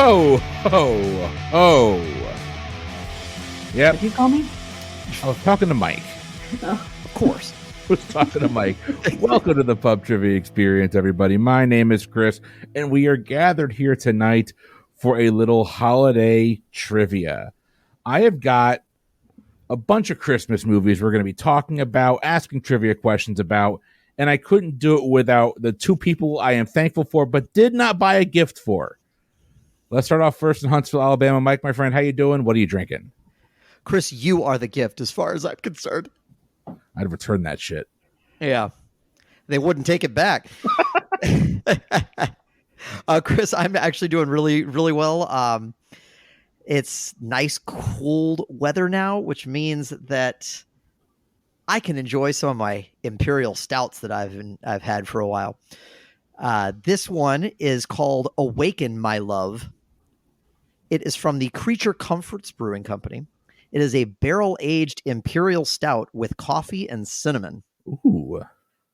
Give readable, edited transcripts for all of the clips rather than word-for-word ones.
Ho, ho, ho. Yep. Did you call me? I was talking to Mike. Oh. Of course. I was talking to Mike. Welcome to the Pub Trivia Experience, everybody. My name is Chris, and we are gathered here tonight for a little holiday trivia. I have got a bunch of Christmas movies we're going to be talking about, asking trivia questions about, and I couldn't do it without the two people I am thankful for, but did not buy a gift for. Let's start off first in Huntsville, Alabama. Mike, my friend, how you doing? What are you drinking? Chris, you are the gift as far as I'm concerned. I'd return that shit. Yeah. They wouldn't take it back. Chris, I'm actually doing really, really well. It's nice, cold weather now, which means that I can enjoy some of my imperial stouts that I've had for a while. This one is called Awaken My Love. It is from the Creature Comforts Brewing Company. It is a barrel-aged imperial stout with coffee and cinnamon. Ooh.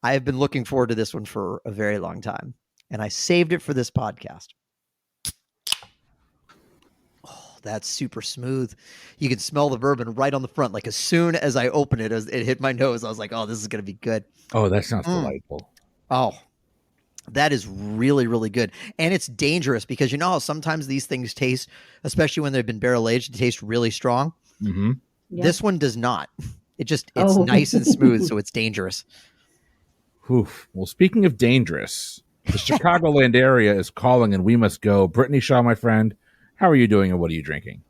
I have been looking forward to this one for a very long time, and I saved it for this podcast. Oh, that's super smooth. You can smell the bourbon right on the front. Like as soon as I opened it, as it hit my nose, I was like, oh, this is going to be good. Oh, that sounds delightful. Oh, that is really, really good. And it's dangerous because you know how sometimes these things taste, especially when they've been barrel aged, they taste really strong. Mm-hmm. Yeah. This one does not. It's nice and smooth, so it's dangerous. Oof. Well, speaking of dangerous, the Chicagoland area is calling and we must go. Brittany Shaw, my friend, how are you doing and what are you drinking?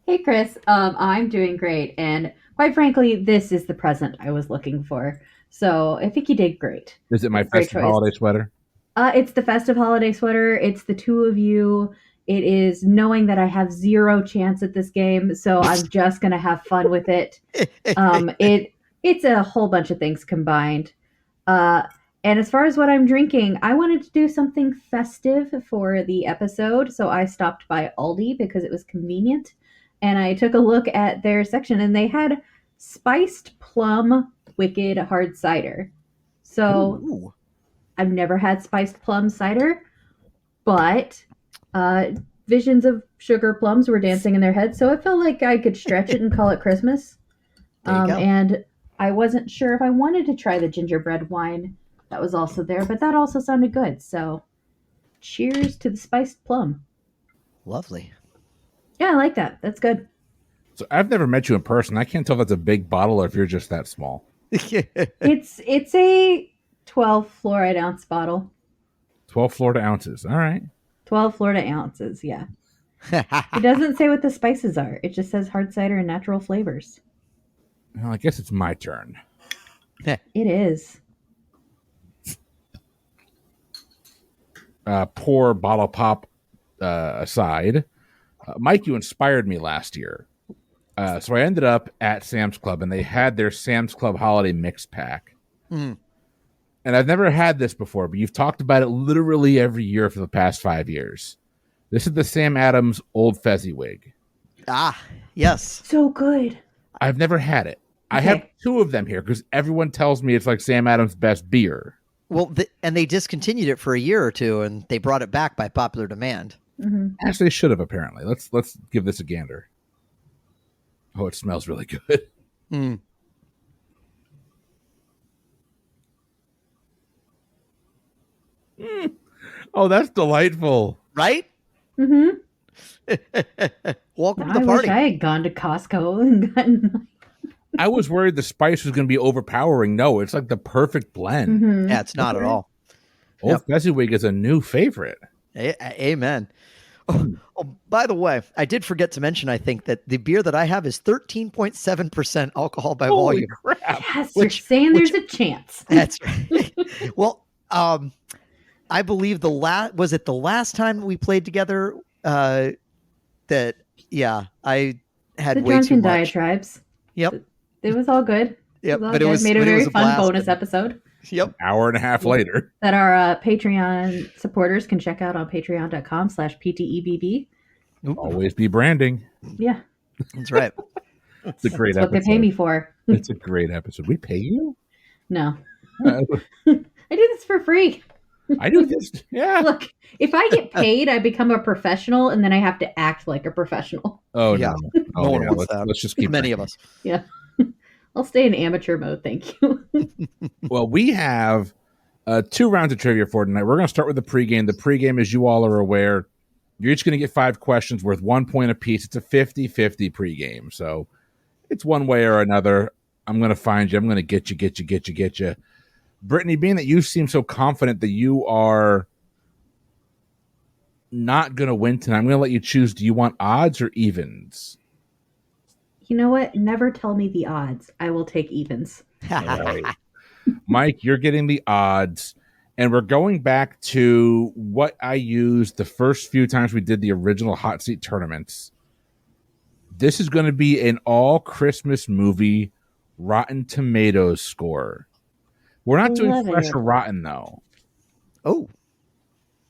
Hey, Chris. I'm doing great. And quite frankly, this is the present I was looking for. So I think you did great. Is it my Great festive choice. holiday sweater? It's the festive holiday sweater. It's the two of you. It is knowing that I have zero chance at this game, so I'm just going to have fun with it. It's a whole bunch of things combined. And as far as what I'm drinking, I wanted to do something festive for the episode, so I stopped by Aldi because it was convenient. And I took a look at their section, and they had spiced plum wicked hard cider. So Ooh. I've never had spiced plum cider, but visions of sugar plums were dancing in their head, so I felt like I could stretch it and call it Christmas. There you go. And I wasn't sure if I wanted to try the gingerbread wine that was also there, but that also sounded good. So cheers to the spiced plum. Lovely. Yeah, I like that. That's good. So I've never met you in person. I can't tell if that's a big bottle or if you're just that small. It's a 12 fluoride ounce bottle. 12 Florida ounces. All right. 12 Florida ounces, yeah. It doesn't say what the spices are. It just says hard cider and natural flavors. Well, I guess it's my turn. It is. Poor bottle pop aside. Mike, you inspired me last year. So I ended up at Sam's Club, and they had their Sam's Club holiday mix pack. Mm. And I've never had this before, but you've talked about it literally every year for the past 5 years. This is the Sam Adams Old Fezziwig. Ah, yes. So good. I've never had it. I have two of them here because everyone tells me it's like Sam Adams' best beer. Well, and they discontinued it for a year or two, and they brought it back by popular demand. Mm-hmm. As they should have, apparently. Let's give this a gander. Oh, it smells really good. Mm. Oh, that's delightful. Right? Mm-hmm. Welcome to I the wish party. I had gone to Costco and gotten. I was worried the spice was going to be overpowering. No, it's like the perfect blend. Mm-hmm. Yeah, it's not at all. Old Fezziwig is a new favorite. Amen. Oh, by the way, I did forget to mention, I think, that the beer that I have is 13.7% alcohol by Holy volume. crap. Yes, you're saying there's a chance. That's right. Well, I believe was it the last time we played together I had The way too drunken much. diatribes. Yep. It was all good. Yep. all But it good. was Made a but it very was a fun blast. bonus episode Yep. Hour and a half later. that our Patreon supporters can check out on patreon.com/PTEBB. Always be branding. Yeah, That's right. It's a great that's what they episode. pay me for. It's a great episode. We pay you? No, Uh, I do this for free. I do this. Yeah. Look, if I get paid, I become a professional, and then I have to act like a professional. Oh Yeah. no. No Oh one yeah. wants that. Let's just keep Many drinking. of us. Yeah. I'll stay in amateur mode, thank you. Well, we have 2 rounds of trivia for tonight. We're going to start with the pregame. The pregame, as you all are aware, you're each going to get 5 questions worth 1 point apiece. It's a 50-50 pregame. So it's one way or another. I'm going to find you. I'm going to get you. Brittany, being that you seem so confident that you are not going to win tonight, I'm going to let you choose. Do you want odds or evens? You know what? Never tell me the odds. I will take evens. All right. Mike, you're getting the odds. And we're going back to what I used the first few times we did the original Hot Seat tournaments. This is going to be an all Christmas movie Rotten Tomatoes score. We're not doing Love fresh it. or rotten, though. Oh,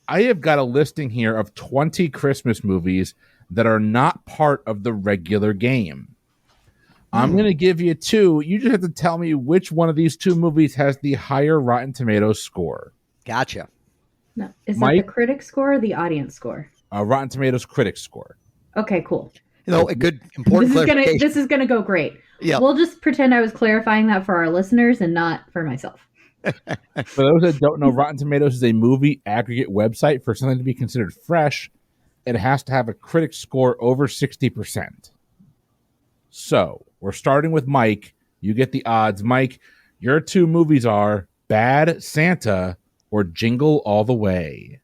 I have got a listing here of 20 Christmas movies that are not part of the regular game. I'm going to give you 2. You just have to tell me which one of these 2 movies has the higher Rotten Tomatoes score. gotcha. No, is Mike? that the critic score or the audience score? Rotten Tomatoes critic score. Okay, cool. You know, a good important clarification. This is gonna go great. Yeah. We'll just pretend I was clarifying that for our listeners and not for myself. For those that don't know, Rotten Tomatoes is a movie aggregate website. For something to be considered fresh, it has to have a critic score over 60%. So we're starting with Mike. You get the odds. Mike, your 2 movies are Bad Santa or Jingle All the Way.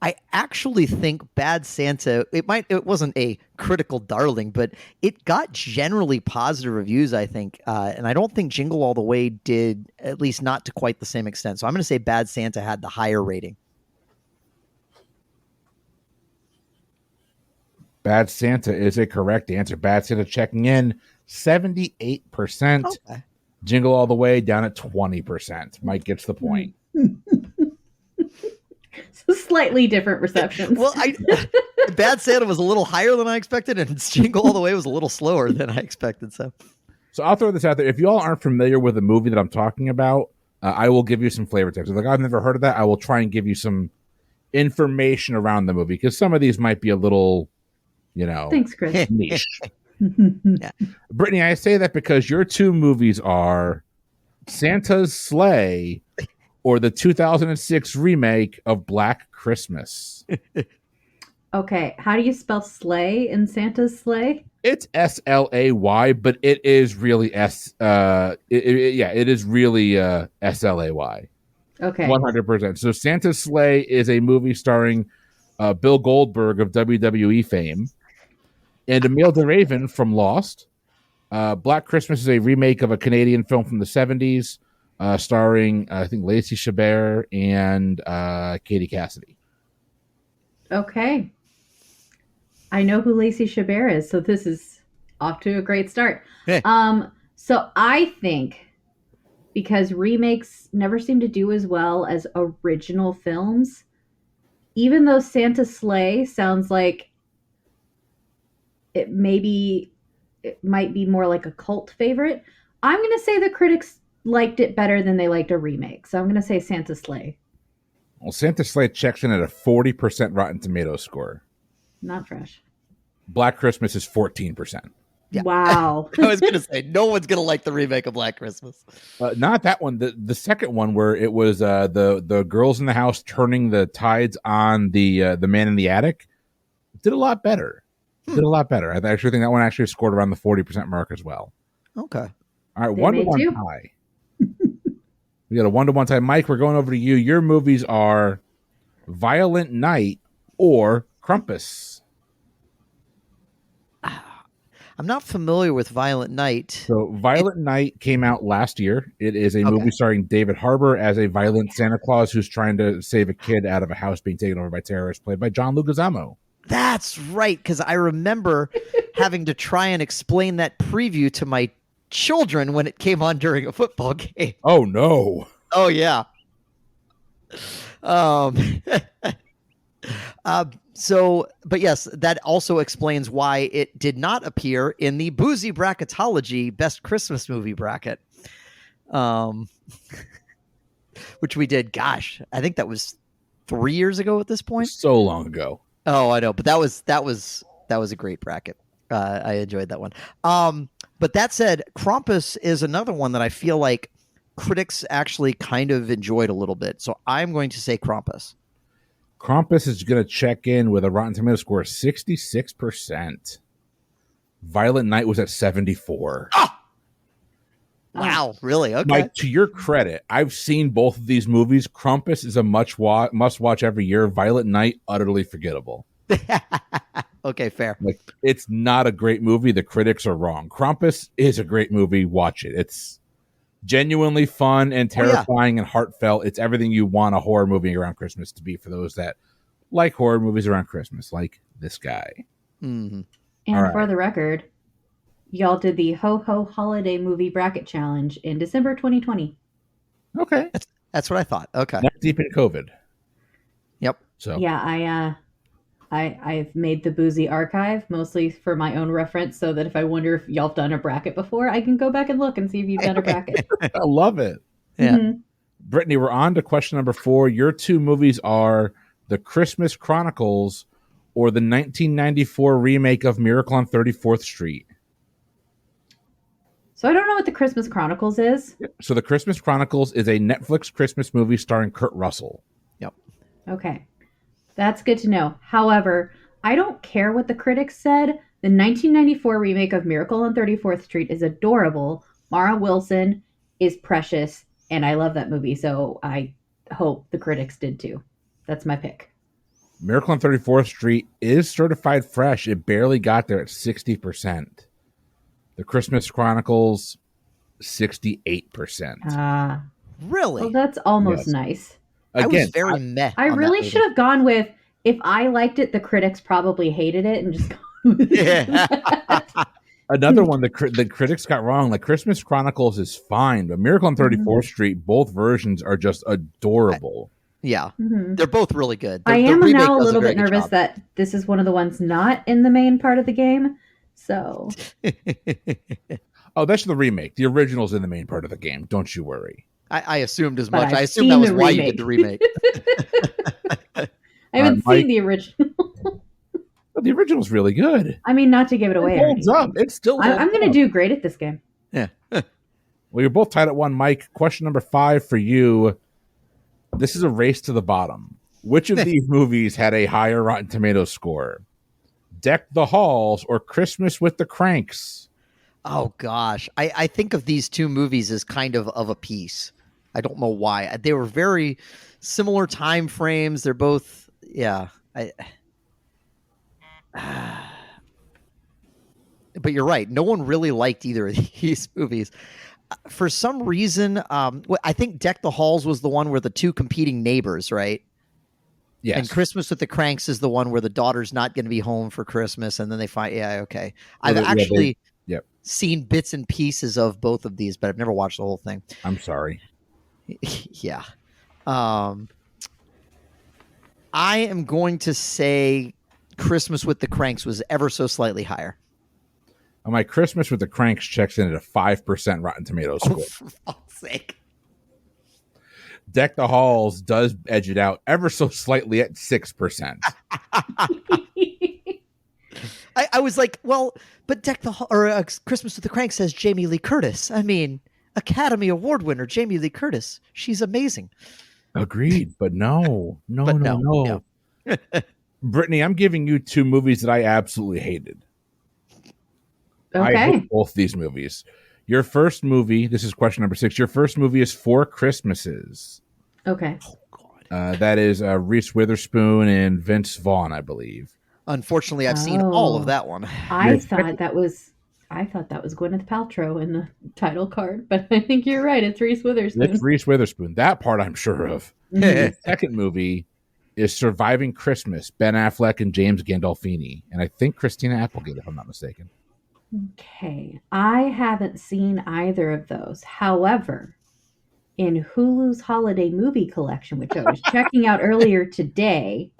I actually think Bad Santa, it wasn't a critical darling, but it got generally positive reviews, I think. And I don't think Jingle All the Way did, at least not to quite the same extent. So I'm going to say Bad Santa had the higher rating. Bad Santa is a correct answer. Bad Santa checking in 78%. Okay. Jingle All the Way down at 20%. Mike gets the point. So slightly different receptions. Well, Bad Santa was a little higher than I expected, and Jingle All the Way was a little slower than I expected. So I'll throw this out there. If you all aren't familiar with the movie that I'm talking about, I will give you some flavor text. Like, I've never heard of that. I will try and give you some information around the movie because some of these might be a little, Thanks, Chris. niche. Brittany, I say that because your 2 movies are Santa's Sleigh or the 2006 remake of Black Christmas. Okay, how do you spell sleigh in Santa's sleigh? It's SLAY, but it is really it is really SLAY. Okay. 100%. So Santa's Sleigh is a movie starring Bill Goldberg of WWE fame and Emil DeRaven from Lost. Black Christmas is a remake of a Canadian film from the 70s starring, I think, Lacey Chabert and Katie Cassidy. Okay. I know who Lacey Chabert is, so this is off to a great start. So I think because remakes never seem to do as well as original films, even though Santa's Sleigh sounds like it might be more like a cult favorite, I'm going to say the critics liked it better than they liked a remake. So I'm going to say Santa's Sleigh. Well, Santa's Sleigh checks in at a 40% Rotten Tomatoes score. Not fresh. Black Christmas is 14%. Yeah. Wow. I was going to say, no one's going to like the remake of Black Christmas. Not that one. The second one where it was the girls in the house turning the tides on the man in the attic did a lot better. Did a lot better. I actually think that one actually scored around the 40% mark as well. Okay. All right, They 1-1 made two. tie. We got a 1-1 tie. Mike, we're going over to you. Your movies are Violent Night or Krampus. I'm not familiar with Violent Night. So Violent Night came out last year. It is a movie starring David Harbour as a violent Santa Claus who's trying to save a kid out of a house being taken over by terrorists, played by John Leguizamo. That's right, because I remember having to try and explain that preview to my children when it came on during a football game. Oh, no. Oh, yeah. But yes, that also explains why it did not appear in the Boozy Bracketology Best Christmas Movie bracket. which we did. Gosh, I think that was 3 years ago at this point. So long ago. Oh, I know, but that was a great bracket. I enjoyed that one. But that said, Krampus is another one that I feel like critics actually kind of enjoyed a little bit. So I'm going to say Krampus. Krampus is going to check in with a Rotten Tomato score of 66%. Violent Night was at 74. Oh! Wow, really? Okay. Mike, to your credit, I've seen both of these movies. Krampus is a must-watch every year. Violent Night, utterly forgettable. Okay, fair. Like, it's not a great movie. The critics are wrong. Krampus is a great movie. Watch it. It's genuinely fun and terrifying and heartfelt. It's everything you want a horror movie around Christmas to be for those that like horror movies around Christmas, like this guy. Mm-hmm. And for the record, y'all did the Ho Ho Holiday Movie Bracket Challenge in December 2020. Okay. That's what I thought. Okay. Not deep in COVID. Yep. So yeah, I've made the Boozy archive mostly for my own reference, so that if I wonder if y'all have done a bracket before, I can go back and look and see if you've done a bracket. I love it. Yeah. Mm-hmm. Brittany, we're on to question number 4. Your two movies are The Christmas Chronicles or the 1994 remake of Miracle on 34th Street. So I don't know what The Christmas Chronicles is. So The Christmas Chronicles is a Netflix Christmas movie starring Kurt Russell. Yep. Okay. That's good to know. However, I don't care what the critics said. The 1994 remake of Miracle on 34th Street is adorable. Mara Wilson is precious, and I love that movie, so I hope the critics did too. That's my pick. Miracle on 34th Street is certified fresh. It barely got there at 60%. The Christmas Chronicles, 68%. Really? Well, that's almost nice. Again, I was very meh. I really should have gone with, if I liked it, the critics probably hated it, and just another one the critics got wrong. Like, Christmas Chronicles is fine, but Miracle on 34th Street, both versions are just adorable. Yeah. Mm-hmm. They're both really good. I am remake now a does little very bit good nervous job. that this is one of the ones not in the main part of the game. So Oh, that's the remake. The original's in the main part of the game. Don't you worry. I assumed as But much. I've I assumed that was seen the why you did the remake. I haven't Mike. seen the original. But the original's really good. I mean, not to give it away. It holds up. It still holds I'm going to up. do great at this game. Yeah. Well, you're both tied at 1, Mike. Question number 5 for you. This is a race to the bottom. Which of these movies had a higher Rotten Tomatoes score? Deck the Halls or Christmas with the Cranks? Oh gosh, I think of these two movies as kind of a piece. I don't know why. They were very similar time frames. They're both, yeah. But you're right. No one really liked either of these movies. For some reason, I think Deck the Halls was the one where the two competing neighbors, right? Yes. And Christmas with the Cranks is the one where the daughter's not going to be home for Christmas, and then they find, yeah, okay. I've actually seen bits and pieces of both of these, but I've never watched the whole thing. I'm sorry. Yeah. I am going to say Christmas with the Cranks was ever so slightly higher. My Christmas with the Cranks checks in at a 5% Rotten Tomatoes score. Oh, for fuck's sake. Deck the Halls does edge it out ever so slightly at 6%. I was like, well, but Christmas with the Cranks says Jamie Lee Curtis. I mean, Academy Award winner Jamie Lee Curtis. She's amazing. Agreed, but no. No. Brittany, I'm giving you two movies that I absolutely hated. Okay. I hate both these movies. Your first movie, this is question number 6. Your first movie is Four Christmases. Okay. Oh, God. That is Reese Witherspoon and Vince Vaughn, I believe. Unfortunately, I've seen all of that one. I thought that was Gwyneth Paltrow in the title card, but I think you're right. It's Reese Witherspoon. It's Reese Witherspoon. That part I'm sure of. The second movie is Surviving Christmas, Ben Affleck and James Gandolfini. And I think Christina Applegate, if I'm not mistaken. Okay. I haven't seen either of those. However, in Hulu's holiday movie collection, which I was checking out earlier today,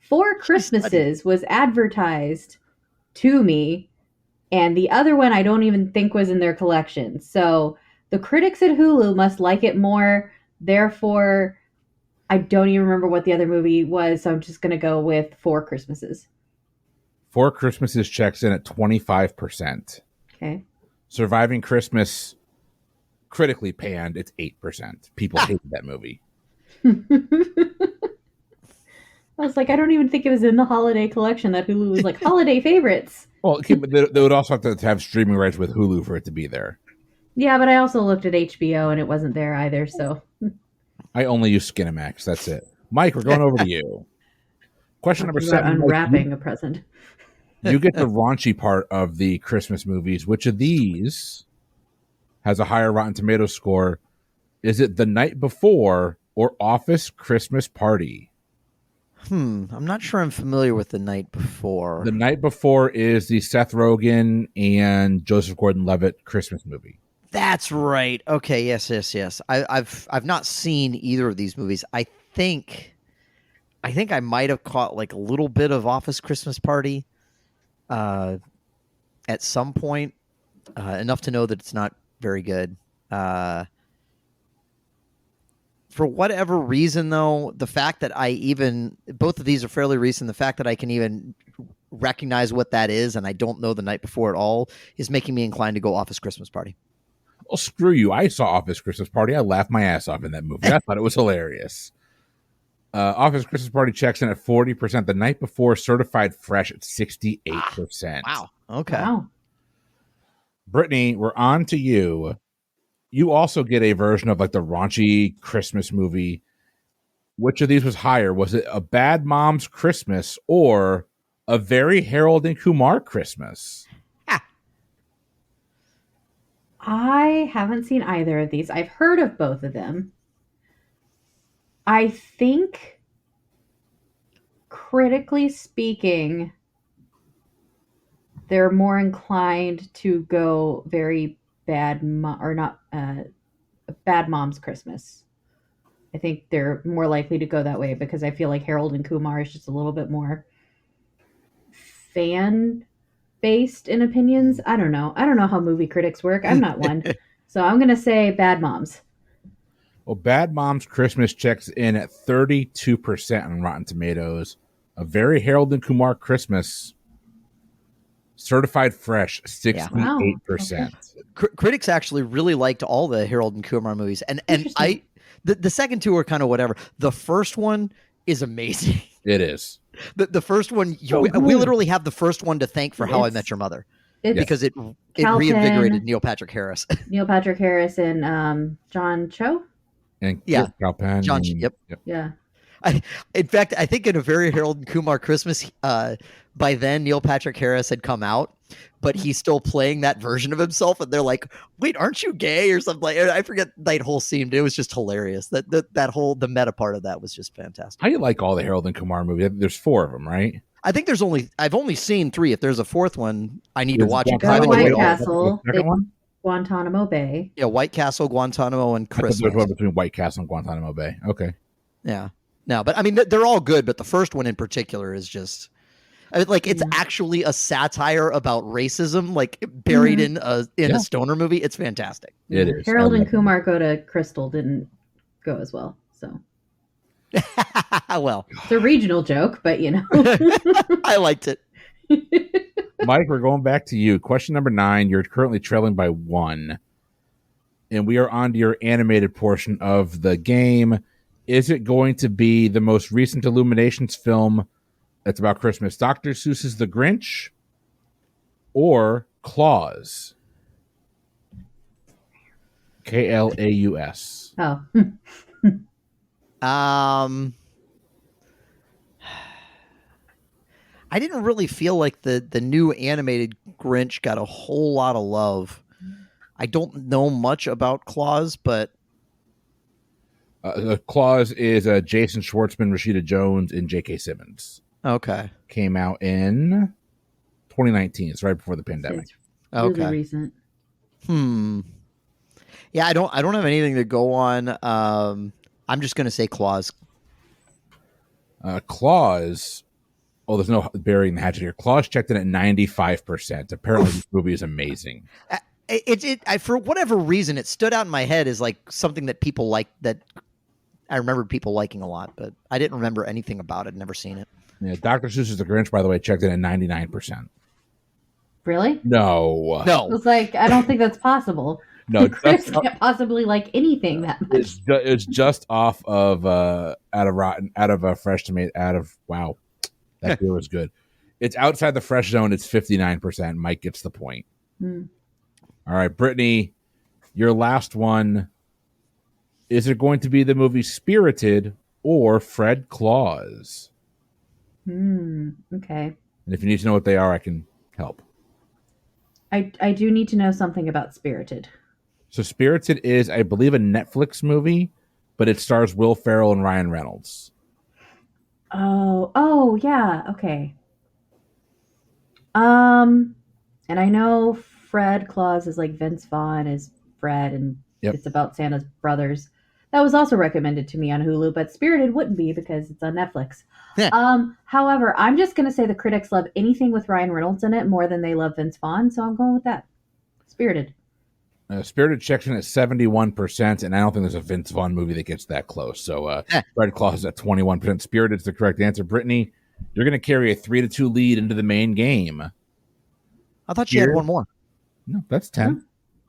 Four Christmases was advertised to me, and the other one I don't even think was in their collection. So the critics at Hulu must like it more Therefore, I don't even remember what the other movie was, so I'm just going to go with Four Christmases. Four Christmases checks in at 25%. Okay. Surviving Christmas, critically panned, it's 8%. People hated that movie. I was like, I don't even think it was in the holiday collection that Hulu was like, holiday favorites. Well, but they would also have to have streaming rights with Hulu for it to be there. Yeah, but I also looked at HBO and it wasn't there either, so. I only use Skinamax. That's it. Mike, we're going over to you. Question number 7. Unwrapping a present. You get the raunchy part of the Christmas movies. Which of these has a higher Rotten Tomatoes score? Is it The Night Before or Office Christmas Party? I'm not sure I'm familiar with The Night Before. The Night Before is the Seth Rogen and Joseph Gordon-Levitt Christmas movie. That's right. Okay, yes. I've not seen either of these movies. I think I might have caught like a little bit of Office Christmas Party at some point, enough to know that it's not very good. For whatever reason, though, the fact that both of these are fairly recent, the fact that I can even recognize what that is and I don't know The Night Before at all is making me inclined to go Office Christmas Party. Well, screw you. I saw Office Christmas Party. I laughed my ass off in that movie. I thought it was hilarious. Office Christmas Party checks in at 40%. The Night Before, certified fresh at 68%. Wow. Okay. Wow. Brittany, we're on to you. You also get a version of like the raunchy Christmas movie. Which of these was higher? Was it A Bad Mom's Christmas or A Very Harold and Kumar Christmas? I haven't seen either of these. I've heard of both of them. I think, critically speaking, they're more inclined to go Very Bad Bad Mom's Christmas. I think they're more likely to go that way because I feel like Harold and Kumar is just a little bit more fan based in opinions. I don't know how movie critics work. I'm not one. So I'm going to say Bad Moms. Well, Bad Mom's Christmas checks in at 32% on Rotten Tomatoes. A Very Harold and Kumar Christmas, certified fresh, 68%. Wow. Okay. Critics actually really liked all the Harold and Kumar movies, and the second two are kind of whatever. The first one is amazing. It is. The first one, we literally have the first one to thank for How I Met Your Mother, because it reinvigorated Neil Patrick Harris. Neil Patrick Harris and John Cho. And Calpen. John. Yep. Yeah. In fact, I think in A Very Harold and Kumar Christmas, by then Neil Patrick Harris had come out, but he's still playing that version of himself, and they're like, "Wait, aren't you gay?" or something. I forget that whole scene. It was just hilarious. That whole the meta part of that was just fantastic. I like all the Harold and Kumar movies. There's 4 of them, right? I think I've only seen 3. If there's a 4th one, I need to watch it. White Castle, Guantanamo Bay. Yeah, White Castle, Guantanamo, and Christmas. There's one between White Castle and Guantanamo Bay. Okay. Yeah. No, but I mean, they're all good, but the first one in particular is just it's actually a satire about racism, like buried in a stoner movie. It's fantastic. It is. Harold and Kumar Go to Crystal didn't go as well, so. Well, it's a regional joke, but I liked it. Mike, we're going back to you. Question number 9. You're currently trailing by 1, and we are on to your animated portion of the game. Is it going to be the most recent Illuminations film that's about Christmas, Dr. Seuss's The Grinch, or Klaus? Klaus. Oh. I didn't really feel like the new animated Grinch got a whole lot of love. I don't know much about Klaus, but Klaus is Jason Schwartzman, Rashida Jones, and J.K. Simmons. Okay. Came out in 2019. It's right before the pandemic. It's really recent. Yeah, I don't have anything to go on. I'm just gonna say Klaus. Klaus. Oh, there's no burying the hatchet here. Klaus checked in at 95%. Apparently, this movie is amazing. I for whatever reason, it stood out in my head as like something that people like, that I remember people liking a lot, but I didn't remember anything about it. Never seen it. Yeah, Dr. Seuss's The Grinch, by the way, checked in at 99%. Really? No. I was like, I don't think that's possible. No, Chris can't possibly like anything that much. It's just off of out of a fresh tomato, wow, that beer was good. It's outside the fresh zone. It's 59%. Mike gets the point. All right, Brittany, your last one. Is it going to be the movie Spirited or Fred Claus? Okay. And if you need to know what they are, I can help. I do need to know something about Spirited. So Spirited is, I believe, a Netflix movie, but it stars Will Ferrell and Ryan Reynolds. Oh, yeah. Okay. And I know Fred Claus is like Vince Vaughn is Fred, and it's about Santa's brothers. That was also recommended to me on Hulu, but Spirited wouldn't be because it's on Netflix. Yeah. However, I'm just going to say the critics love anything with Ryan Reynolds in it more than they love Vince Vaughn, so I'm going with that. Spirited. Spirited checks in at 71%, and I don't think there's a Vince Vaughn movie that gets that close. So Fred Claus is at 21%. Spirited's the correct answer. Brittany, you're going to carry a 3-2 lead into the main game. I thought you had one more. No, that's 10.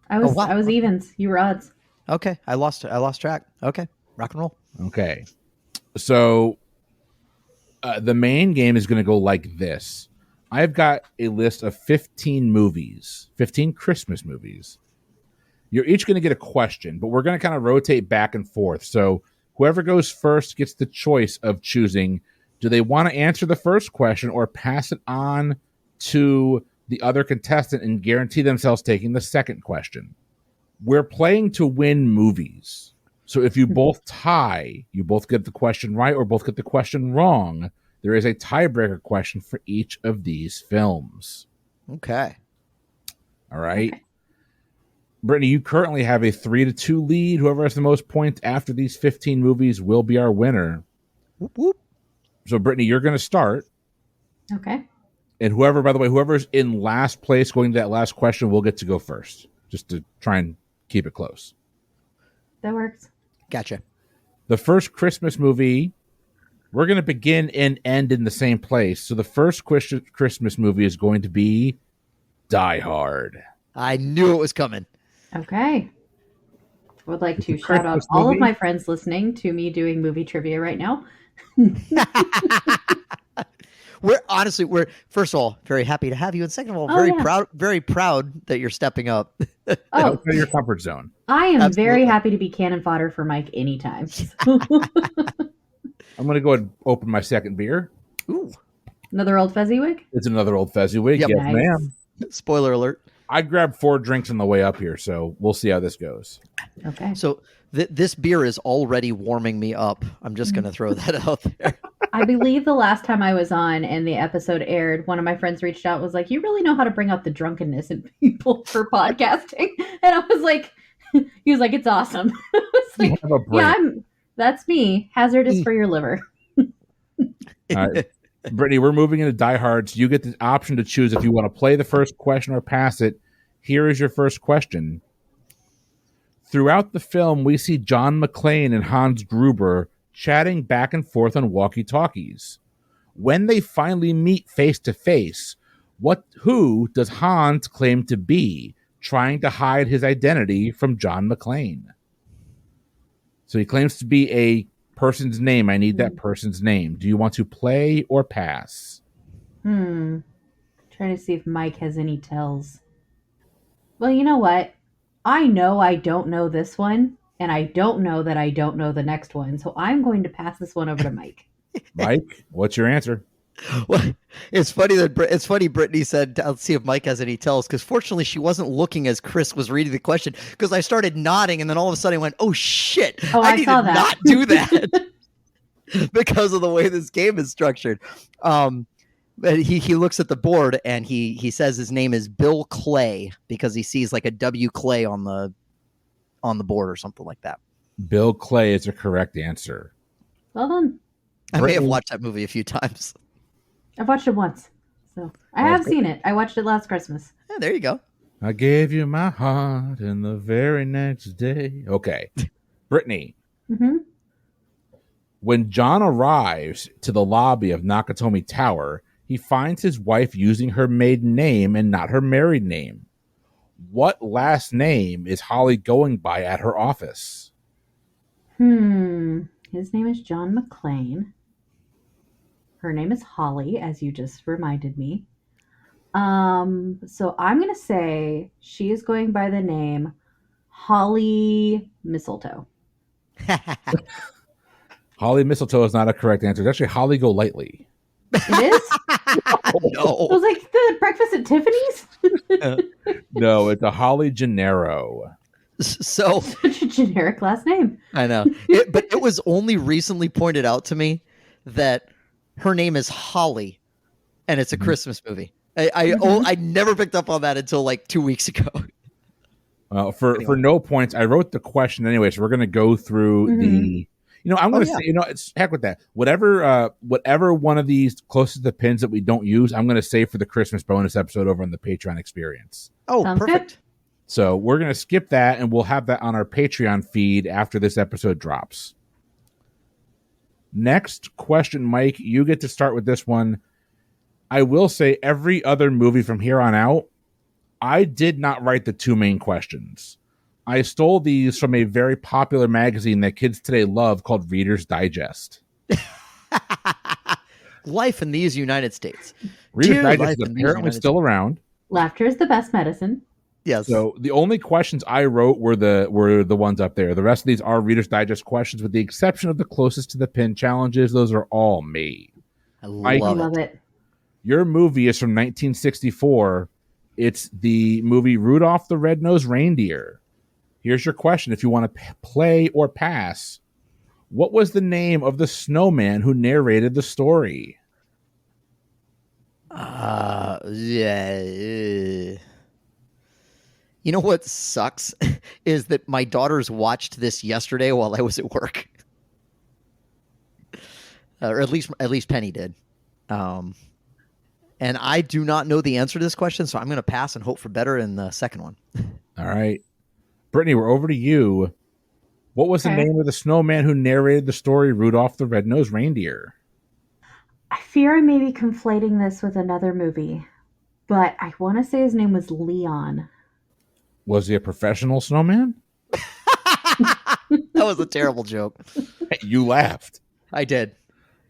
I was evens. You were odds. Okay, I lost track. Okay, rock and roll. Okay, so the main game is going to go like this. I've got a list of 15 movies, 15 Christmas movies. You're each going to get a question, but we're going to kind of rotate back and forth. So whoever goes first gets the choice of choosing, do they want to answer the first question or pass it on to the other contestant and guarantee themselves taking the second question? We're playing to win movies. So if you both tie, you both get the question right or both get the question wrong, there is a tiebreaker question for each of these films. Okay. All right. Okay. Brittany, you currently have a 3-2 lead. Whoever has the most points after these 15 movies will be our winner. Whoop, whoop. So, Brittany, you're going to start. Okay. And whoever's in last place going to that last question will get to go first, just to try and keep it close. That works. Gotcha. The first Christmas movie, we're going to begin and end in the same place. So the first Christmas movie is going to be Die Hard. I knew it was coming. Okay. I would like to shout out all of my friends listening to me doing movie trivia right now. We're first of all very happy to have you, and second of all, very proud that you're stepping up. Out of your comfort zone. I am very happy to be cannon fodder for Mike anytime. I'm going to go ahead and open my second beer. Ooh, another Old Fezziwig? It's another Old Fezziwig. Yep. Yes, Nice. ma'am. Spoiler alert. I grabbed 4 drinks on the way up here, so we'll see how this goes. Okay. So this beer is already warming me up. I'm just going to throw that out there. I believe the last time I was on and the episode aired, one of my friends reached out and was like, you really know how to bring out the drunkenness in people for podcasting. And I was like, he was like, it's awesome. I was like, yeah, that's me. Hazardous for your liver. All right. Brittany, we're moving into Die Hard, so you get the option to choose if you want to play the first question or pass it. Here is your first question. Throughout the film, we see John McClane and Hans Gruber chatting back and forth on walkie-talkies. When they finally meet face to face, who does Hans claim to be, trying to hide his identity from John McClane? So he claims to be a person's name. I need that person's name. Do you want to play or pass? Trying to see if Mike has any tells. Well, you know what? I know I don't know this one, and I don't know that I don't know the next one, so I'm going to pass this one over to Mike. Mike, what's your answer? Well, it's funny Brittany said, I'll see if Mike has any tells, because fortunately she wasn't looking as Chris was reading the question, because I started nodding, and then all of a sudden I went, oh shit, I need to not do that because of the way this game is structured. But he looks at the board and he says his name is Bill Clay because he sees like a W Clay on the board or something like that. Bill Clay is a correct answer. Well done. I may have watched that movie a few times. I've watched it once, so I have seen it. I watched it last Christmas. Yeah, there you go. I gave you my heart and the very next day. Okay. Brittany. Mm-hmm. When John arrives to the lobby of Nakatomi Tower, he finds his wife using her maiden name and not her married name. What last name is Holly going by at her office? His name is John McClane. Her name is Holly, as you just reminded me. So I'm gonna say she is going by the name Holly Mistletoe. Holly Mistletoe is not a correct answer. It's actually Holly Golightly. It is? No. It was like the breakfast at Tiffany's. No, it's a Holly Gennaro. So Such a generic last name. I know, but it was only recently pointed out to me that her name is Holly, and it's a Christmas movie. I never picked up on that until like 2 weeks ago. For no points, I wrote the question anyway, so we're going to go through the. I'm going to say, it's heck with that. Whatever one of these closest to the pins that we don't use, I'm going to save for the Christmas bonus episode over on the Patreon experience. Oh, Sounds perfect. good. So we're going to skip that, and we'll have that on our Patreon feed after this episode drops. Next question, Mike. You get to start with this one. I will say every other movie from here on out, I did not write the two main questions. I stole these from a very popular magazine that kids today love called Reader's Digest. Life in these United States. Reader's Digest is apparently still around. Laughter is the best medicine. Yes. So the only questions I wrote were the ones up there. The rest of these are Reader's Digest questions, with the exception of the closest to the pin challenges. Those are all me. I Love it. Your movie is from 1964. It's the movie Rudolph the Red-Nosed Reindeer. Here's your question. If you want to play or pass, what was the name of the snowman who narrated the story? Yeah. You know what sucks is that my daughters watched this yesterday while I was at work. Or at least Penny did. And I do not know the answer to this question, so I'm going to pass and hope for better in the second one. All right. Brittany, we're over to you. What was the name of the snowman who narrated the story Rudolph the Red-Nosed Reindeer? I fear I may be conflating this with another movie, but I want to say his name was Leon. Was he a professional snowman? That was a terrible joke. You laughed. I did.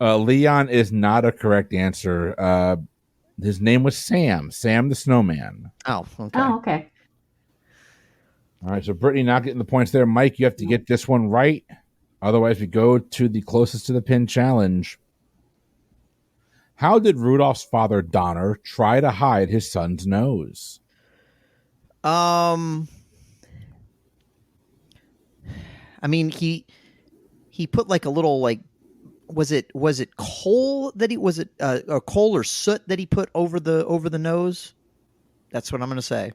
Leon is not a correct answer. His name was Sam the snowman. Oh, okay. Oh, okay. All right, so Brittany not getting the points there. Mike, you have to get this one right. Otherwise, we go to the closest to the pin challenge. How did Rudolph's father, Donner, try to hide his son's nose? I mean, he put like a little was it coal that or coal or soot that he put over the nose? That's what I'm going to say.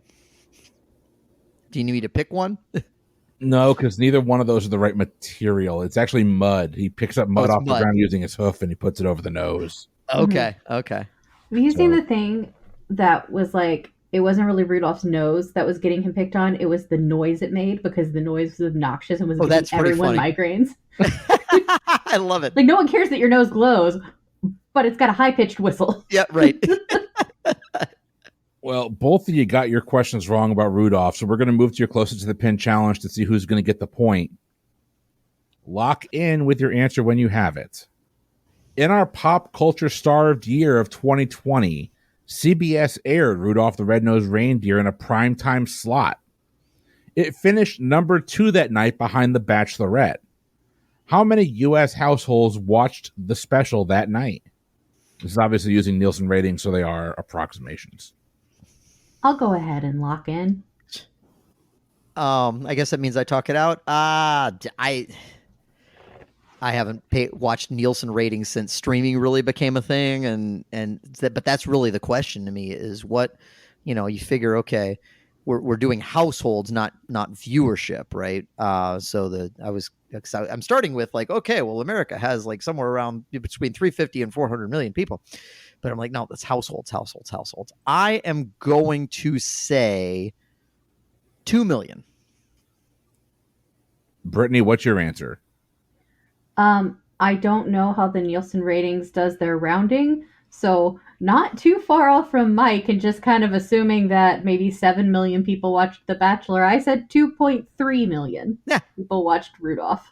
Do you need me to pick one? No, because neither one of those are the right material. It's actually mud. He picks up mud off the ground using his hoof, and he puts it over the nose. Okay, okay. Have you seen the thing that was like, it wasn't really Rudolph's nose that was getting him picked on? It was the noise it made, because the noise was obnoxious and was giving everyone migraines. I love it. Like, no one cares that your nose glows, but it's got a high-pitched whistle. Yeah, right. Well, both of you got your questions wrong about Rudolph, so we're going to move to your closest to the pin challenge to see who's going to get the point. Lock in with your answer when you have it. In our pop culture starved year of 2020, CBS aired Rudolph the Red-Nosed Reindeer in a primetime slot. It finished number 2 that night behind The Bachelorette. How many U.S. households watched the special that night? This is obviously using Nielsen ratings, so they are approximations. I'll go ahead and lock in. I guess that means I talk it out. I haven't watched Nielsen ratings since streaming really became a thing, but that's really the question to me is what, you figure, okay, we're doing households, not viewership, right? I'm starting with like, okay, well, America has like somewhere around between 350 and 400 million people. But I'm like, no, that's households. I am going to say 2 million. Brittany, what's your answer? I don't know how the Nielsen ratings does their rounding, so not too far off from Mike, and just kind of assuming that maybe 7 million people watched The Bachelor. I said 2.3 million Yeah. people watched Rudolph.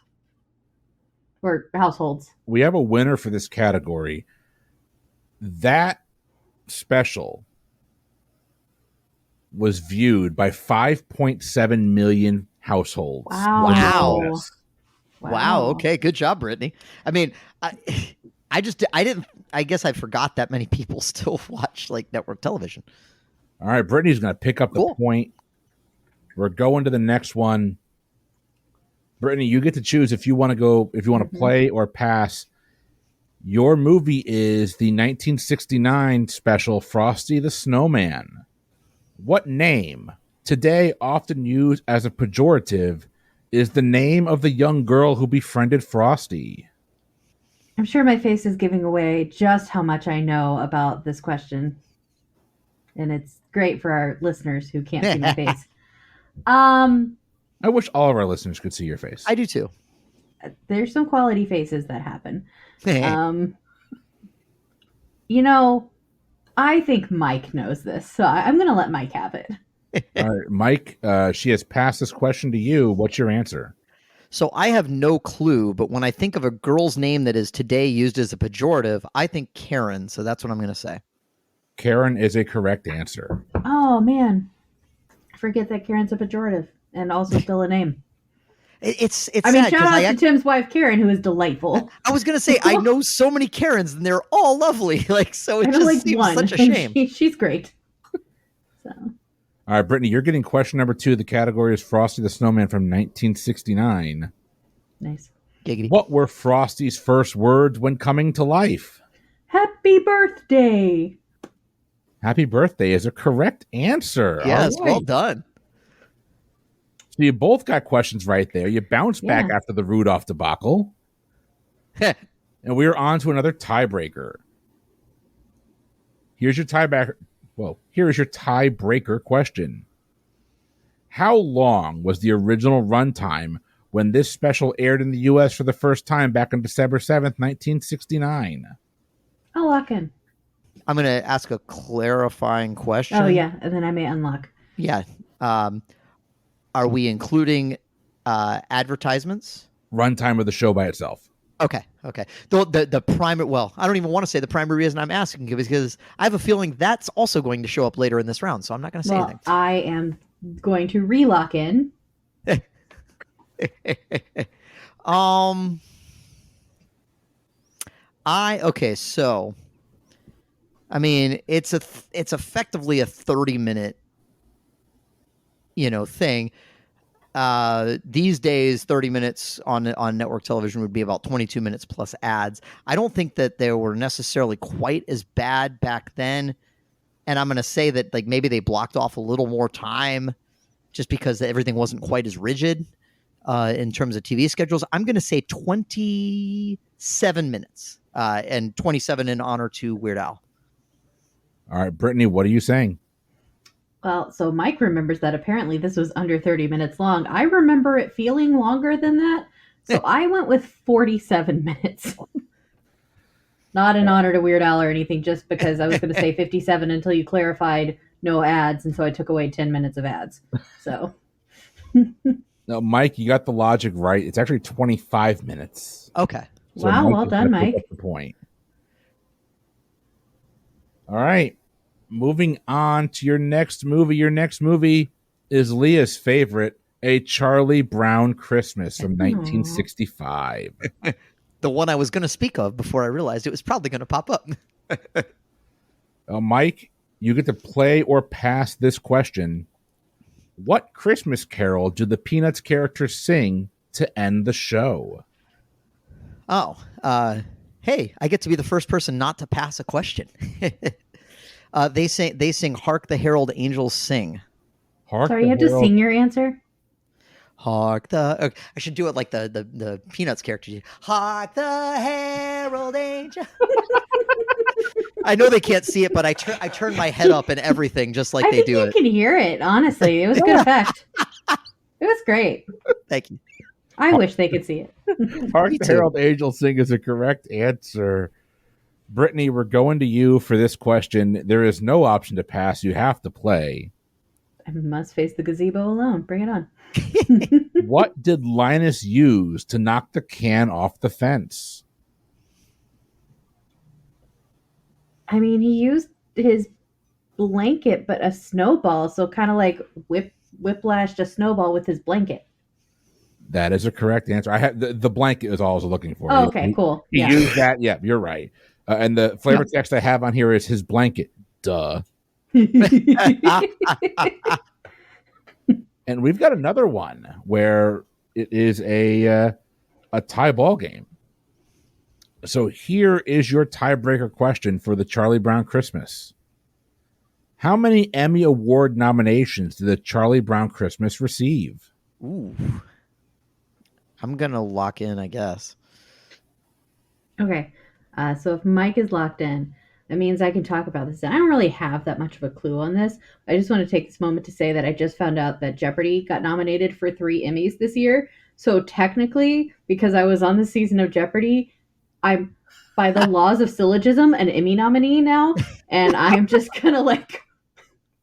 Or households. We have a winner for this category. That special was viewed by 5.7 million households. Wow. Wow. Okay. Good job, Brittany. I mean, I guess I forgot that many people still watch like network television. All right. Brittany's going to pick up the point. We're going to the next one. Brittany, you get to choose if you want to go, if you want to play or pass. Your movie is the 1969 special Frosty the Snowman. What name, today often used as a pejorative, is the name of the young girl who befriended Frosty? I'm sure my face is giving away just how much I know about this question. And it's great for our listeners who can't see my face. I wish all of our listeners could see your face. I do too. There's some quality faces that happen. You know, I think Mike knows this, so I'm going to let Mike have it. All right, Mike, she has passed this question to you. What's your answer? So I have no clue, but when I think of a girl's name that is today used as a pejorative, I think Karen. So that's what I'm going to say. Karen is a correct answer. Oh, man. I forget that Karen's a pejorative and also still a name. It's I mean, shout out to Tim's wife, Karen, who is delightful. I was going to say, I know so many Karens and they're all lovely. Like, so it just seems such a shame. She's great. So. All right, Brittany, you're getting question number 2. The category is Frosty the Snowman from 1969. Nice. Giggity. What were Frosty's first words when coming to life? Happy birthday. Happy birthday is a correct answer. Yes, well done. So you both got questions right there. You bounced back after the Rudolph debacle. And we're on to another tiebreaker. Here's your tiebreaker. Well, here is your tiebreaker question. How long was the original runtime when this special aired in the U.S. for the first time back on December 7th, 1969? I'll lock in. I'm going to ask a clarifying question. Oh, yeah, and then I may unlock. Yeah. Are we including advertisements? Runtime of the show by itself. Okay. The primary, well, I don't even want to say the primary reason I'm asking because I have a feeling that's also going to show up later in this round, so I'm not going to say anything. I am going to relock in. So I mean, it's effectively a 30-minute thing. These days 30 minutes on network television would be about 22 minutes plus ads. I don't think that they were necessarily quite as bad back then, and I'm going to say that like maybe they blocked off a little more time just because everything wasn't quite as rigid in terms of TV schedules. I'm going to say 27 minutes and 27 in honor to Weird Al. All right, Brittany, what are you saying? Well, so Mike remembers that apparently this was under 30 minutes long. I remember it feeling longer than that. So I went with 47 minutes. Not in honor to Weird Al or anything, just because I was going to say 57 until you clarified no ads. And so I took away 10 minutes of ads. So. No, Mike, you got the logic right. It's actually 25 minutes. Okay. So wow, well done, Mike. The point. All right. Moving on to your next movie. Your next movie is Leah's favorite, A Charlie Brown Christmas from 1965. The one I was going to speak of before I realized it was probably going to pop up. Mike, you get to play or pass this question. What Christmas carol do the Peanuts characters sing to end the show? Oh, hey, I get to be the first person not to pass a question. They sing "Hark the Herald Angels Sing." Sorry, you have to sing your answer? Hark the... I should do it like the Peanuts character. Hark the Herald Angels. I know they can't see it, but I turn my head up and everything just like they do it. I think you can hear it, honestly. It was a good effect. It was great. Thank you. I wish they could see it. Hark Me the too. Herald Angels Sing is a correct answer. Brittany, we're going to you for this question. There is no option to pass. You have to play. I must face the gazebo alone. Bring it on. What did Linus use to knock the can off the fence? I mean, he used his blanket, but a snowball, so kind of like whiplashed a snowball with his blanket. That is a correct answer. I had the blanket is all I was looking for. Oh, okay, cool. He Yeah. used that. Yeah, you're right. And the flavor text I have on here is his blanket. Duh. And we've got another one where it is a tie ball game. So here is your tiebreaker question for the Charlie Brown Christmas. How many Emmy Award nominations did the Charlie Brown Christmas receive? Ooh. I'm going to lock in, I guess. Okay. So if Mike is locked in, that means I can talk about this. And I don't really have that much of a clue on this. I just want to take this moment to say that I just found out that Jeopardy got nominated for 3 Emmys this year. So technically, because I was on the season of Jeopardy, I'm, by the laws of syllogism, an Emmy nominee now. And I'm just going to like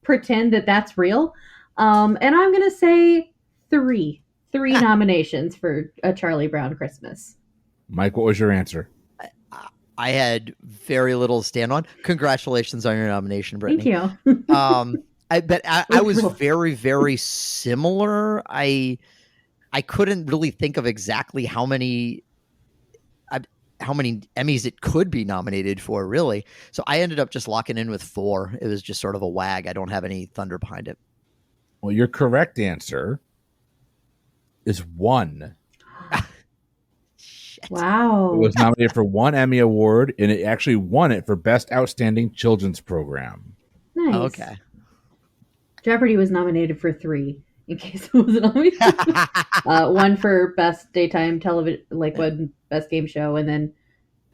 pretend that that's real. And I'm going to say 3 nominations for A Charlie Brown Christmas. Mike, what was your answer? I had very little to stand on. Congratulations on your nomination, Brittany. Thank you. I was very, very similar. I couldn't really think of exactly how many Emmys it could be nominated for, really. So I ended up just locking in with 4. It was just sort of a wag. I don't have any thunder behind it. Well, your correct answer is 1. Wow. It was nominated for 1 Emmy Award, and it actually won it for Best Outstanding Children's Program. Nice. Okay. Jeopardy was nominated for 3, in case it wasn't obvious. 1 for Best Daytime Television, like one Best Game Show, and then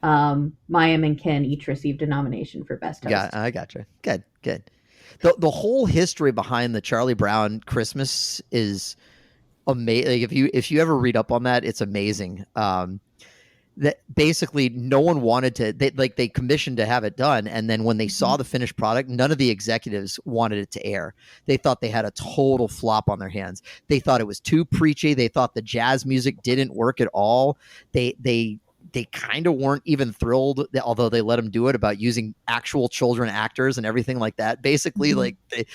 Mayim and Ken each received a nomination for Best Host. Yeah, I gotcha. Good. The whole history behind the Charlie Brown Christmas is amazing. Like if you ever read up on that, it's amazing. That basically no one wanted to. They commissioned to have it done, and then when they saw the finished product, none of the executives wanted it to air. They thought they had a total flop on their hands. They thought it was too preachy. They thought the jazz music didn't work at all. They kind of weren't even thrilled, although they let them do it, about using actual children actors and everything like that. Basically, like it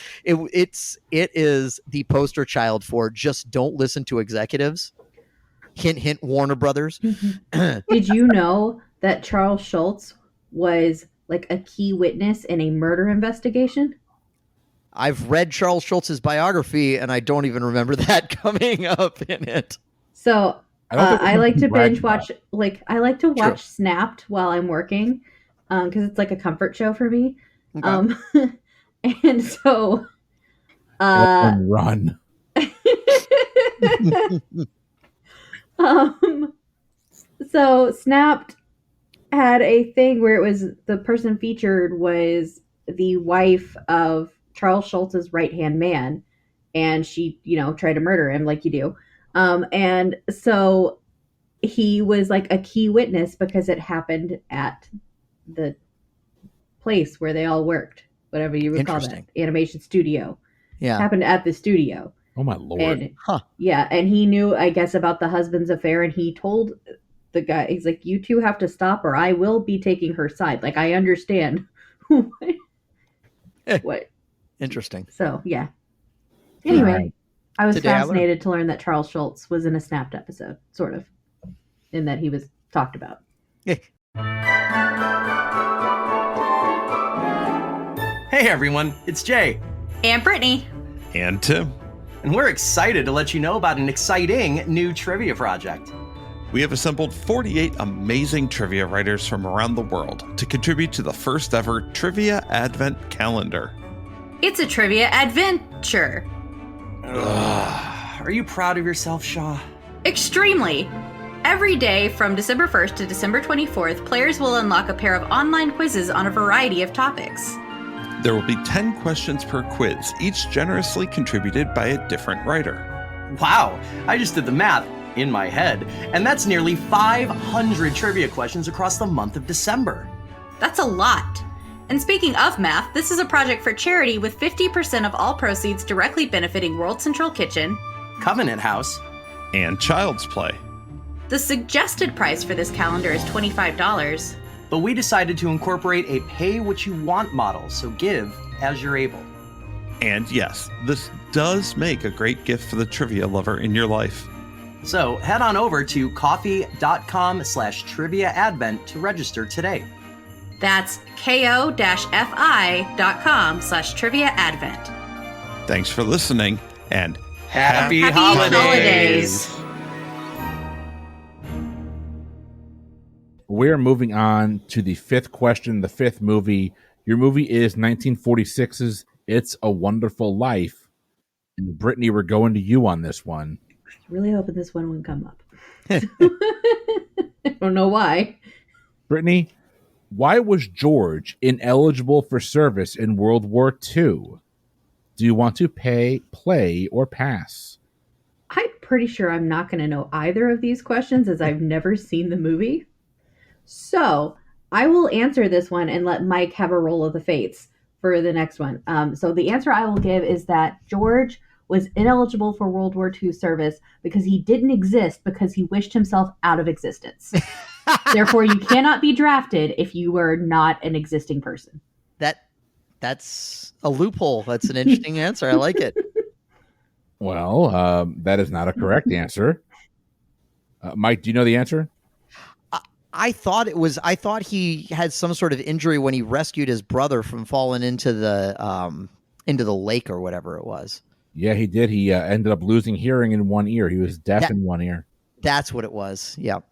is the poster child for just don't listen to executives. Hint, hint, Warner Brothers. Did you know that Charles Schultz was like a key witness in a murder investigation? I've read Charles Schultz's biography, and I don't even remember that coming up in it. So I like to binge watch. I like to watch True. Snapped while I'm working, because it's like a comfort show for me. Okay. And so, Run. So Snapped had a thing where it was the person featured was the wife of Charles Schultz's right-hand man, and she, tried to murder him like you do. And so he was like a key witness because it happened at the place where they all worked, whatever you would call that, animation studio. Yeah. Happened at the studio. Oh my Lord. And, yeah, and he knew, I guess, about the husband's affair, and he told the guy, he's like, you two have to stop or I will be taking her side. Like, I understand. What? Interesting. So, yeah. Anyway, Right. I was Today I fascinated to learn that Charles Schultz was in a Snapped episode, sort of, in that he was talked about. Hey everyone, it's Jay. And Brittany. And Tim. And we're excited to let you know about an exciting new trivia project. We have assembled 48 amazing trivia writers from around the world to contribute to the first ever Trivia Advent Calendar. It's a trivia adventure. Are you proud of yourself, Shaw? Extremely. Every day from December 1st to December 24th, players will unlock a pair of online quizzes on a variety of topics. There will be 10 questions per quiz, each generously contributed by a different writer. Wow, I just did the math. in my head, and that's nearly 500 trivia questions across the month of December. That's a lot. And speaking of math, this is a project for charity with 50% of all proceeds directly benefiting World Central Kitchen, Covenant House, and Child's Play. The suggested price for this calendar is $25. but we decided to incorporate a pay-what-you-want model, so give as you're able. And yes, this does make a great gift for the trivia lover in your life. So head on over to coffee.com/triviaadvent to register today. That's ko-fi.com/triviaadvent. Thanks for listening, and Happy holidays. We're moving on to the fifth question, the fifth movie. Your movie is 1946's It's a Wonderful Life. And Brittany, we're going to you on this one. Really hoping this one wouldn't come up. I don't know why. Brittany, why was George ineligible for service in World War II? Do you want to play, or pass? I'm pretty sure I'm not going to know either of these questions as I've never seen the movie. So I will answer this one and let Mike have a roll of the fates for the next one. So the answer I will give is that George was ineligible for World War II service because he didn't exist because he wished himself out of existence. Therefore, you cannot be drafted if you were not an existing person. That's a loophole. That's an interesting answer. I like it. Well, that is not a correct answer. Mike, do you know the answer? I thought he had some sort of injury when he rescued his brother from falling into the lake or whatever it was. Yeah, he did. He ended up losing hearing in one ear. He was deaf in one ear. That's what it was. Yeah. All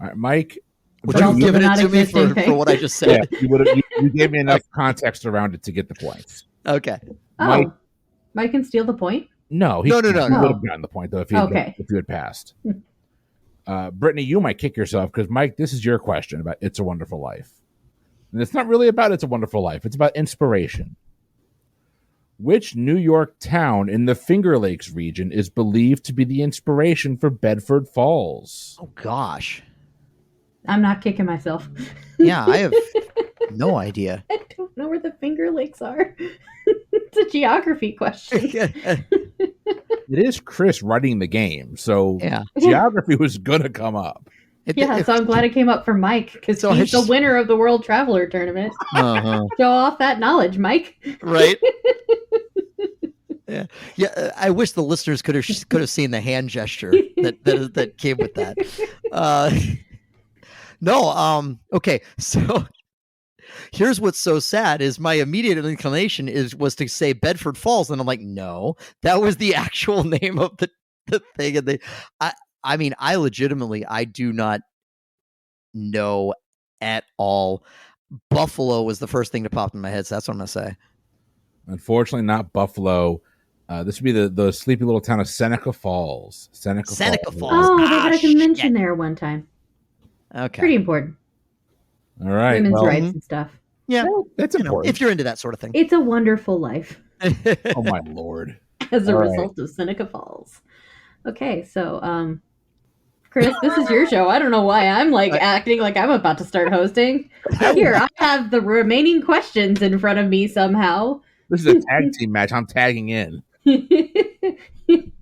right, Mike. Would you have given it to me for what I just said? Yeah, you gave me enough context around it to get the points. Okay. Mike, Mike can steal the point? No. No. He would have gotten the point, though, if you had passed. Brittany, you might kick yourself because, Mike, this is your question about It's a Wonderful Life. And it's not really about It's a Wonderful Life. It's about inspiration. Which New York town in the Finger Lakes region is believed to be the inspiration for Bedford Falls? Oh, gosh. I'm not kicking myself. Yeah, I have no idea. I don't know where the Finger Lakes are. It's a geography question. It is Chris running the game, so Yeah. geography was going to come up. So I'm glad it came up for Mike because he's the winner of the World Traveler Tournament. Show off that knowledge, Mike. Right? Yeah. I wish the listeners could have seen the hand gesture that came with that. Okay, so here's what's so sad is my immediate inclination was to say Bedford Falls, and I'm like, no, that was the actual name of the thing. And I legitimately do not know at all. Buffalo was the first thing to pop in my head, so that's what I'm gonna say. Unfortunately, not Buffalo. This would be the sleepy little town of Seneca Falls. Seneca Falls. Oh, they got a convention there one time. Okay. Pretty important. All right. Women's rights and stuff. Yeah. Well, that's important. If you're into that sort of thing. It's a wonderful life Oh, my Lord. as a result of Seneca Falls. Okay, so, Chris, this is your show. I don't know why I'm acting like I'm about to start hosting. Here, I have the remaining questions in front of me somehow. This is a tag team match. I'm tagging in. In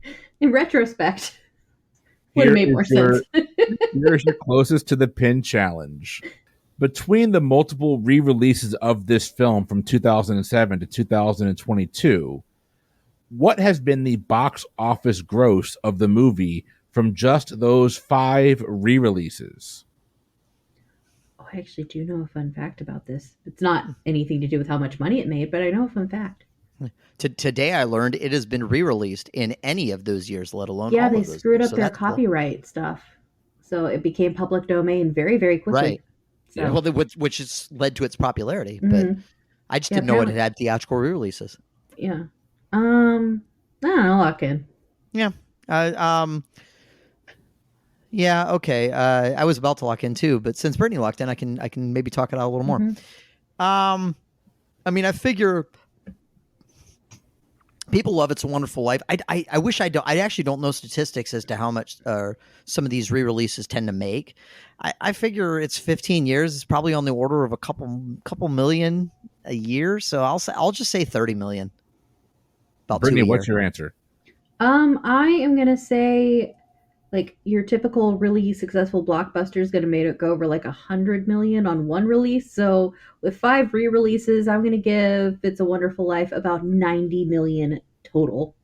retrospect, would have made more sense. Here's your closest to the pin challenge. Between the multiple re-releases of this film from 2007 to 2022, what has been the box office gross of the movie from just those 5 re-releases? Oh, I actually do know a fun fact about this. It's not anything to do with how much money it made, but I know a fun fact. Today I learned it has been re-released in any of those years, let alone Yeah, all they of those screwed years. up So their that's cool. copyright stuff. So it became public domain very, very quickly. Right. So, Yeah. Well, which has led to its popularity, but I just didn't know it had theatrical re-releases. yeah. I don't know, lock in. Yeah. Yeah. Okay. I was about to lock in too, but since Brittany locked in, I can maybe talk it out a little more. I mean, I figure People love It's a Wonderful Life. I wish I don't. I actually don't know statistics as to how much some of these re-releases tend to make. I figure it's 15 years. It's probably on the order of a couple million a year. So I'll just say 30 million. About Brittany, 2 a year. what's your answer? I am gonna say, like, your typical really successful blockbuster is gonna make it go over like 100 million on one release. So with 5 re-releases, I'm gonna give It's a Wonderful Life about 90 million total.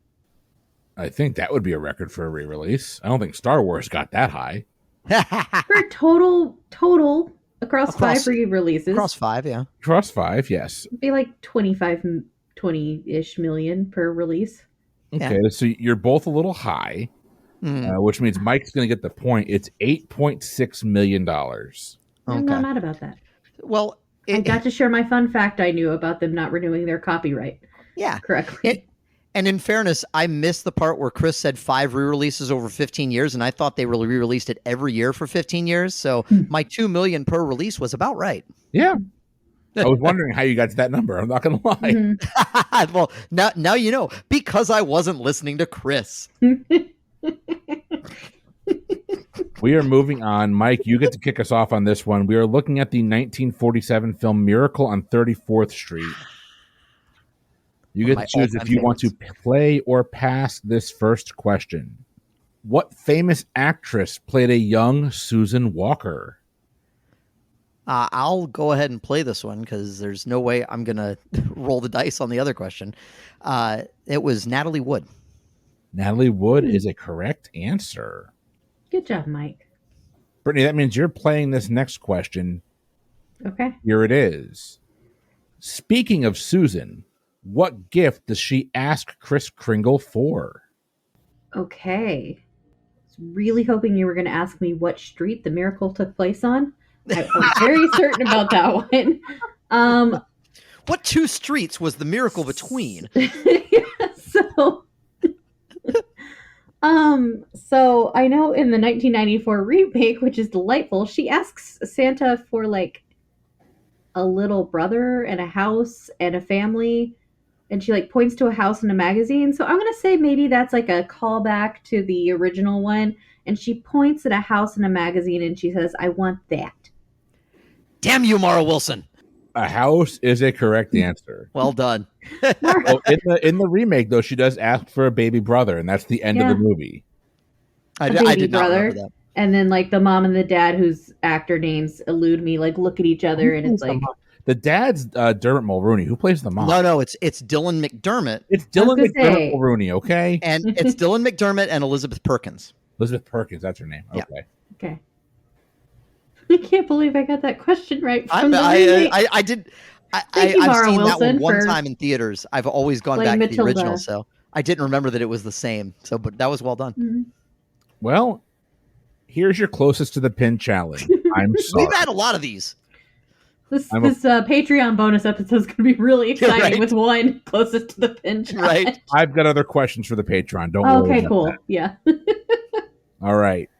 I think that would be a record for a re-release. I don't think Star Wars got that high. For total across 5 re-releases, Across 5, yeah. Across 5, yes. it'd be like 20-ish million per release. Okay, so you're both a little high, which means Mike's going to get the point. It's $8.6 million. I'm not mad about that. Well, I got to share my fun fact I knew about them not renewing their copyright. Yeah. Correctly. And in fairness, I missed the part where Chris said 5 re-releases over 15 years, and I thought they really re-released it every year for 15 years. So my 2 million per release was about right. Yeah. I was wondering how you got to that number. I'm not going to lie. Mm-hmm. Well, now you know, because I wasn't listening to Chris. We are moving on. Mike, you get to kick us off on this one. We are looking at the 1947 film Miracle on 34th Street. You get to choose if you want to play or pass this first question. What famous actress played a young Susan Walker? I'll go ahead and play this one because there's no way I'm going to roll the dice on the other question. It was Natalie Wood. Natalie Wood is a correct answer. Good job, Mike. Brittany, that means you're playing this next question. Okay. Here it is. Speaking of Susan, what gift does she ask Kris Kringle for? Okay. I was really hoping you were going to ask me what street the miracle took place on. I'm very certain about that one. What 2 streets was the miracle between? So I know in the 1994 remake, which is delightful, she asks Santa for like a little brother and a house and a family, and she like points to a house in a magazine. So I'm gonna say maybe that's like a callback to the original one, and she points at a house in a magazine and she says, "I want that." Damn you, Mara Wilson. A house is a correct answer. Well done. Well, in the remake, though, she does ask for a baby brother, and that's the end of the movie. I baby did not brother. remember that. And then like the mom and the dad, whose actor names elude me, like look at each other, and it's like the dad's Dermot Mulroney. Who plays the mom? No, it's Dylan McDermott. It's Dylan McDermott Mulroney. Okay, and it's Dylan McDermott and Elizabeth Perkins. Elizabeth Perkins, that's her name. Okay. Yeah. Okay. I can't believe I got that question right. I did. Thank you, I've Mara seen Wilson, that one for time in theaters. I've always gone back to the original, so I didn't remember that it was the same. So, but that was well done. Mm-hmm. Well, here's your closest to the pin challenge. I'm sorry. We've had a lot of these. This Patreon bonus episode is going to be really exciting with one closest to the pin challenge. Right. I've got other questions for the Patreon. Don't worry. Okay, cool. That. Yeah. All right.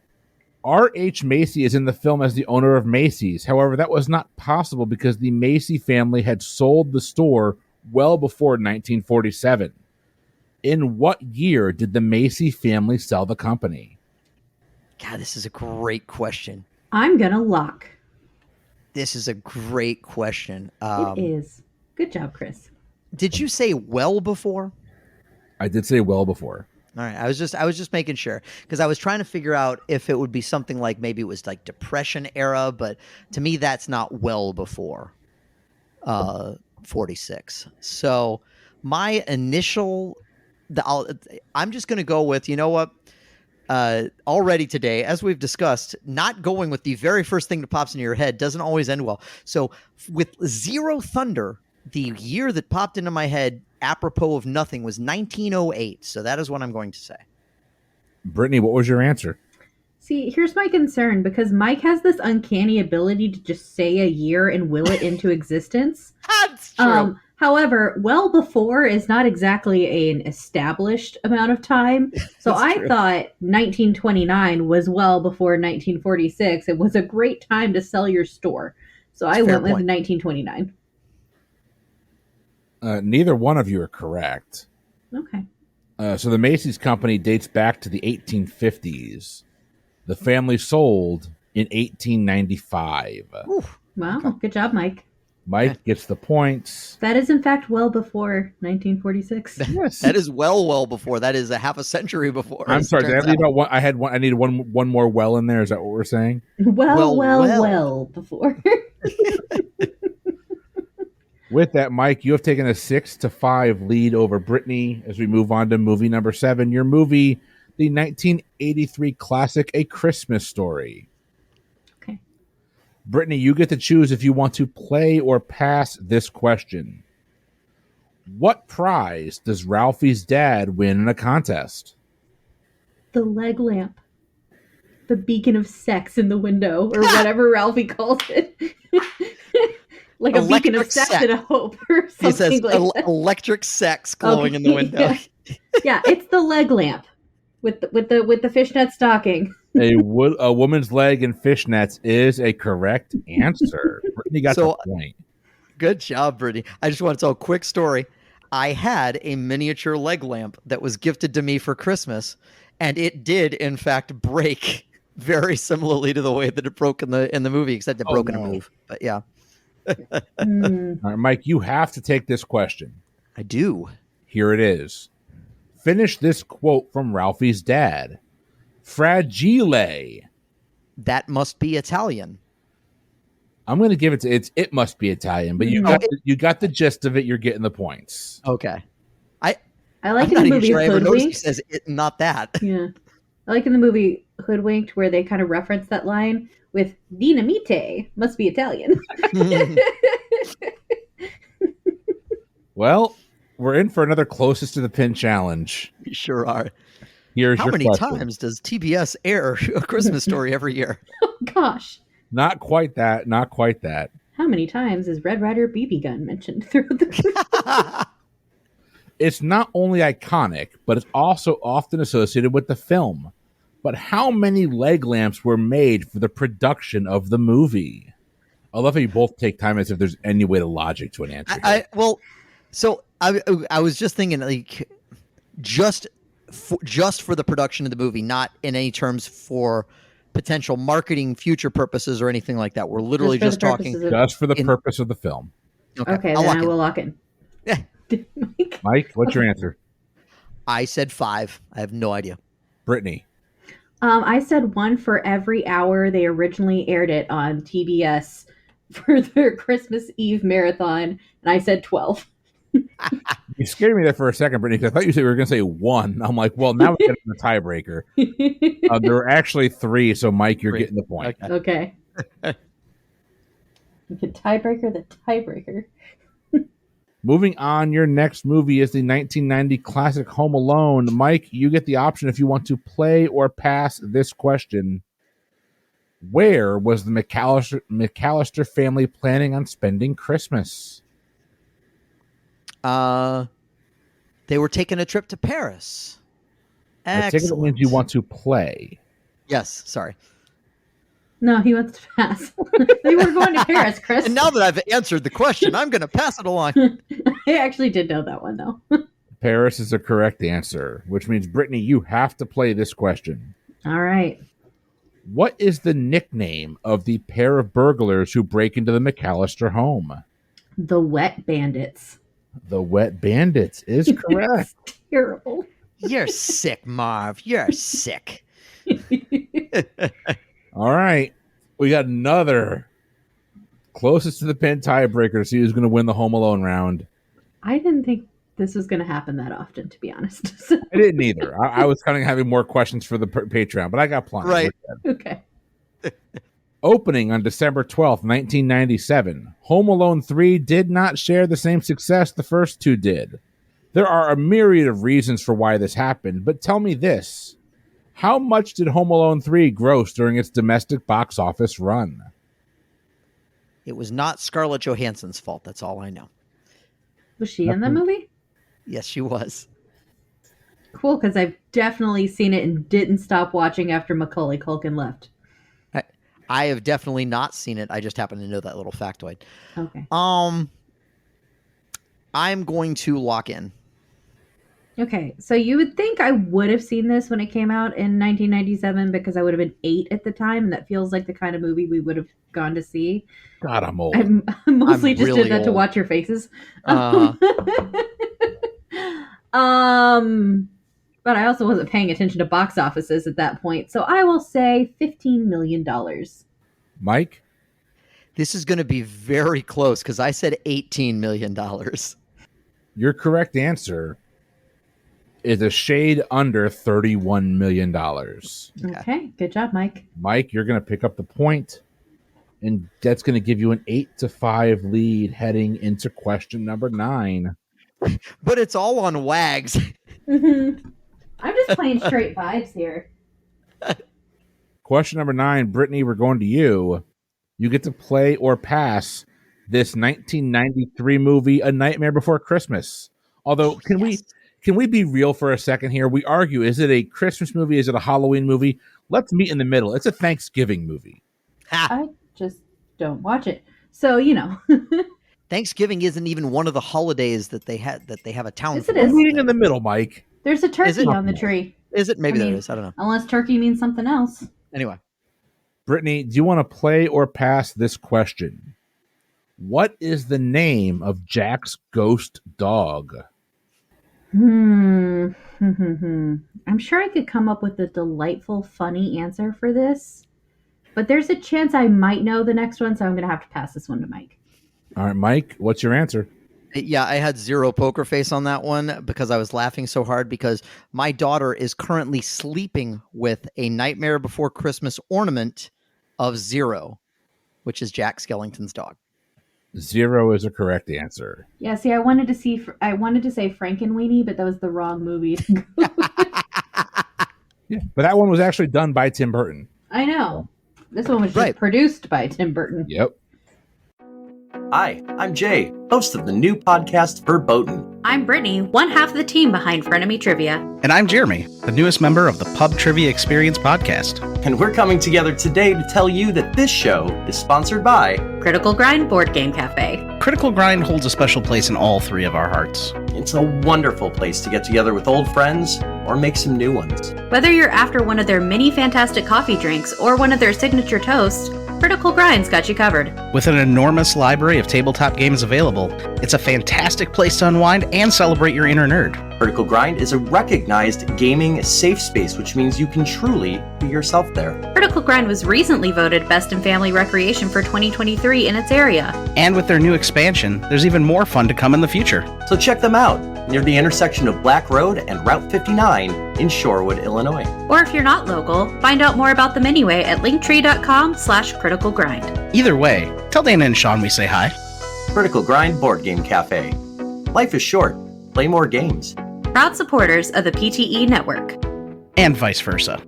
R.H. Macy is in the film as the owner of Macy's. However, that was not possible because the Macy family had sold the store well before 1947. In what year did the Macy family sell the company? God, this is a great question. I'm going to lock. This is a great question. It is. Good job, Chris. Did you say well before? I did say well before. All right. I was just making sure because I was trying to figure out if it would be something like maybe it was like Depression era, but to me that's not well before 46. So my initial, I'm just going to go with, you know what? Already today, as we've discussed, not going with the very first thing that pops into your head doesn't always end well. So with Zero Thunder, the year that popped into my head apropos of nothing was 1908. So that is what I'm going to say. Brittany, what was your answer? See, here's my concern because Mike has this uncanny ability to just say a year and will it into existence. That's true. However, well before is not exactly an established amount of time. So I thought 1929 was well before 1946. It was a great time to sell your store. So I went with 1929. Neither one of you are correct. Okay. So the Macy's company dates back to the 1850s. The family sold in 1895. Ooh, Wow. Okay. Good job, Mike. Mike gets the points. That is, in fact, well before 1946. Yes. that is well before. That is a half a century before. I'm as it sorry. Did I turns leave out. out one? I needed one more well in there. Is that what we're saying? Well before. With that, Mike, you have taken a 6-5 lead over Brittany as we move on to movie number 7. Your movie, the 1983 classic A Christmas Story. Okay. Brittany, you get to choose if you want to play or pass this question. What prize does Ralphie's dad win in a contest? The leg lamp. The beacon of sex in the window, or whatever Ralphie calls it. Like a beacon of Electric sex sex. and a hope, or something He says like that. electric sex glowing in the window. Yeah. Yeah, it's the leg lamp with the fishnet stocking. A woman's leg in fishnets is a correct answer. Brittany got So- the point. Good job, Brittany. I just want to tell a quick story. I had a miniature leg lamp that was gifted to me for Christmas, and it did, in fact, break very similarly to the way that it broke in the movie, except it broke in a move. But yeah, Mm. All right, Mike, you have to take this question. I do. Here it is. Finish this quote from Ralphie's dad. Fragile. That must be Italian. I'm going to give it to it must be Italian, but you got the gist of it. You're getting the points. Okay. I I'm like in not the even movie sure I ever noticed he Hoodwinked. says it, not that. Yeah. I like in the movie Hoodwinked where they kind of reference that line with dinamite. Must be Italian. Well, we're in for another closest to the pin challenge. We sure are. Here's How your many question. times does TBS air A Christmas Story every year? Oh, gosh. Not quite that. Not quite that. How many times is Red Ryder BB gun mentioned throughout the It's not only iconic, but it's also often associated with the film. But how many leg lamps were made for the production of the movie? I love how you both take time as if there's any way to logic to an answer. I was just thinking, like, just for the production of the movie, not in any terms for potential marketing, future purposes, or anything like that. We're literally just talking. Just for the purpose of the film. Okay, I'll then lock I in. will lock in. Yeah. Mike, what's your answer? I said 5. I have no idea. Brittany. I said one for every hour they originally aired it on TBS for their Christmas Eve marathon, and I said 12. You scared me there for a second, Brittany, because I thought you said we were going to say 1. I'm like, well, now we get the tiebreaker. There were actually 3, so Mike, you're 3. getting the point. Okay. The tiebreaker. Moving on, your next movie is the 1990 classic Home Alone. Mike, you get the option if you want to play or pass this question. Where was the McAllister family planning on spending Christmas? They were taking a trip to Paris. I take it means you want to play. Yes, sorry. No, he wants to pass. They were going to Paris, Chris. And now that I've answered the question, I'm going to pass it along. I actually did know that one, though. Paris is the correct answer, which means, Brittany, you have to play this question. All right. What is the nickname of the pair of burglars who break into the McAllister home? The Wet Bandits. The Wet Bandits is correct. It's terrible. You're sick, Marv. You're sick. All right. We got another closest to the pin tiebreaker to see who's going to win the Home Alone round. I didn't think this was going to happen that often, to be honest. So- I didn't either. I was kind of having more questions for the Patreon, but I got plenty. Right. Okay. Opening on December 12th, 1997, Home Alone 3 did not share the same success the first two did. There are a myriad of reasons for why this happened, but tell me this. How much did Home Alone 3 gross during its domestic box office run? It was not Scarlett Johansson's fault. That's all I know. Was she in the movie? Yes, she was. Cool, because I've definitely seen it and didn't stop watching after Macaulay Culkin left. I have definitely not seen it. I just happen to know that little factoid. Okay. I'm going to lock in. Okay, so you would think I would have seen this when it came out in 1997 because I would have been 8 at the time, and that feels like the kind of movie we would have gone to see. God, I'm old. I mostly I'm just really did that to old. watch your faces. Uh, But I also wasn't paying attention to box offices at that point, so I will say $15 million. Mike? this is going to be very close because I said $18 million. Your correct answer is a shade under $31 million. Okay, good job, Mike. Mike, you're going to pick up the point, and that's going to give you an 8-5 lead heading into question number 9. But it's all on Wags. I'm just playing straight vibes here. Question number 9, Brittany, we're going to you. You get to play or pass this 1993 movie, A Nightmare Before Christmas. Although, can we be real for a second here? We argue, is it a Christmas movie? Is it a Halloween movie? Let's meet in the middle. It's a Thanksgiving movie. I just don't watch it. So, you know. Thanksgiving isn't even one of the holidays that they have a town. Yes, it We're is. meeting in the middle, Mike. There's a turkey Is it? on the tree. Is it? Maybe I mean, there is. I don't know. Unless turkey means something else. Anyway. Brittany, do you want to play or pass this question? What is the name of Jack's ghost dog? I'm sure I could come up with a delightful, funny answer for this, but there's a chance I might know the next one, so I'm going to have to pass this one to Mike. All right, Mike, what's your answer? Yeah, I had zero poker face on that one because I was laughing so hard because my daughter is currently sleeping with a Nightmare Before Christmas ornament of Zero, which is Jack Skellington's dog. 0 is a correct answer. Yeah, see, I wanted to say Frankenweenie, but that was the wrong movie. Yeah, but that one was actually done by Tim Burton. I know. This one was just Right. produced by Tim Burton. Yep. Hi, I'm Jay, host of the new podcast Verboten. I'm Brittany, one half of the team behind Frenemy Trivia. And I'm Jeremy, the newest member of the Pub Trivia Experience podcast. And we're coming together today to tell you that this show is sponsored by Critical Grind Board Game Cafe. Critical Grind holds a special place in all 3 of our hearts. It's a wonderful place to get together with old friends or make some new ones. Whether you're after one of their many fantastic coffee drinks or one of their signature toasts, Critical Grind's got you covered. With an enormous library of tabletop games available, it's a fantastic place to unwind and celebrate your inner nerd. Critical Grind is a recognized gaming safe space, which means you can truly be yourself there. Critical Grind was recently voted Best in Family Recreation for 2023 in its area. And with their new expansion, there's even more fun to come in the future. So check them out near the intersection of Black Road and Route 59 in Shorewood, Illinois. Or if you're not local, find out more about them anyway at linktree.com/criticalgrind. Either way, tell Dana and Sean we say hi. Critical Grind Board Game Cafe. Life is short. Play more games. Proud supporters of the PTE network. And vice versa.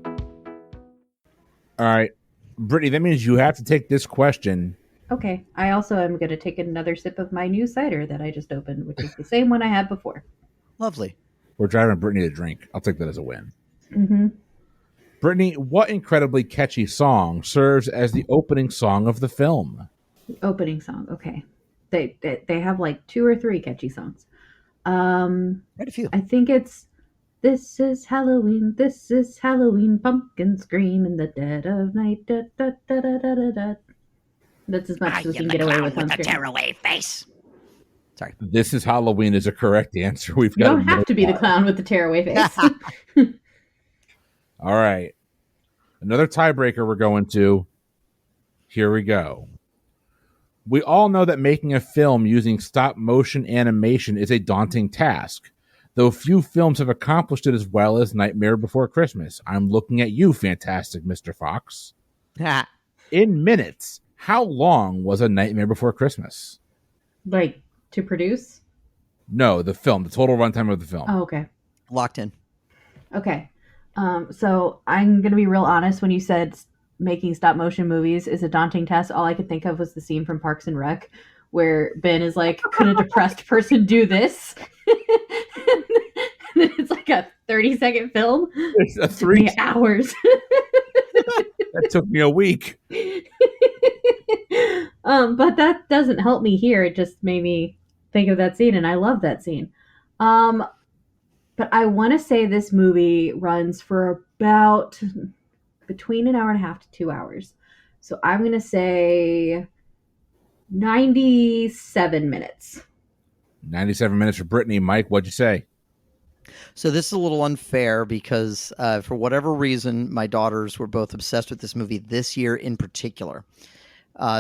All right. Brittany, that means you have to take this question. Okay, I also am going to take another sip of my new cider that I just opened, which is the same one I had before. Lovely. We're driving Brittany to drink. I'll take that as a win. Mm-hmm. Brittany, what incredibly catchy song serves as the opening song of the film? The opening song. Okay, they have like 2 or 3 catchy songs. Quite a few. I think it's "This is Halloween, pumpkin scream in the dead of night." Da, da, da, da, da, da, da. That's as much as we can get away with on screen. tearaway face. Sorry. This is Halloween is a correct answer. We've You got don't have to be the clown with the tearaway face. All right. Another tiebreaker we're going to. Here we go. We all know that making a film using stop motion animation is a daunting task, though few films have accomplished it as well as Nightmare Before Christmas. I'm looking at you, fantastic Mr. Fox. In minutes, how long was A Nightmare Before Christmas? Like, to produce? No, the film, the total runtime of the film. Oh, okay. Locked in. Okay. So I'm going to be real honest. When you said making stop motion movies is a daunting task, all I could think of was the scene from Parks and Rec where Ben is like, could a depressed person do this? And then it's like a 30-second film. It's a It took me 3 hours. That took me a week. But that doesn't help me here. It just made me think of that scene, and I love that scene. But I want to say this movie runs for about between an hour and a half to 2 hours. So I'm going to say 97 minutes. 97 minutes for Brittany. Mike, what'd you say? So this is a little unfair because for whatever reason, my daughters were both obsessed with this movie this year in particular.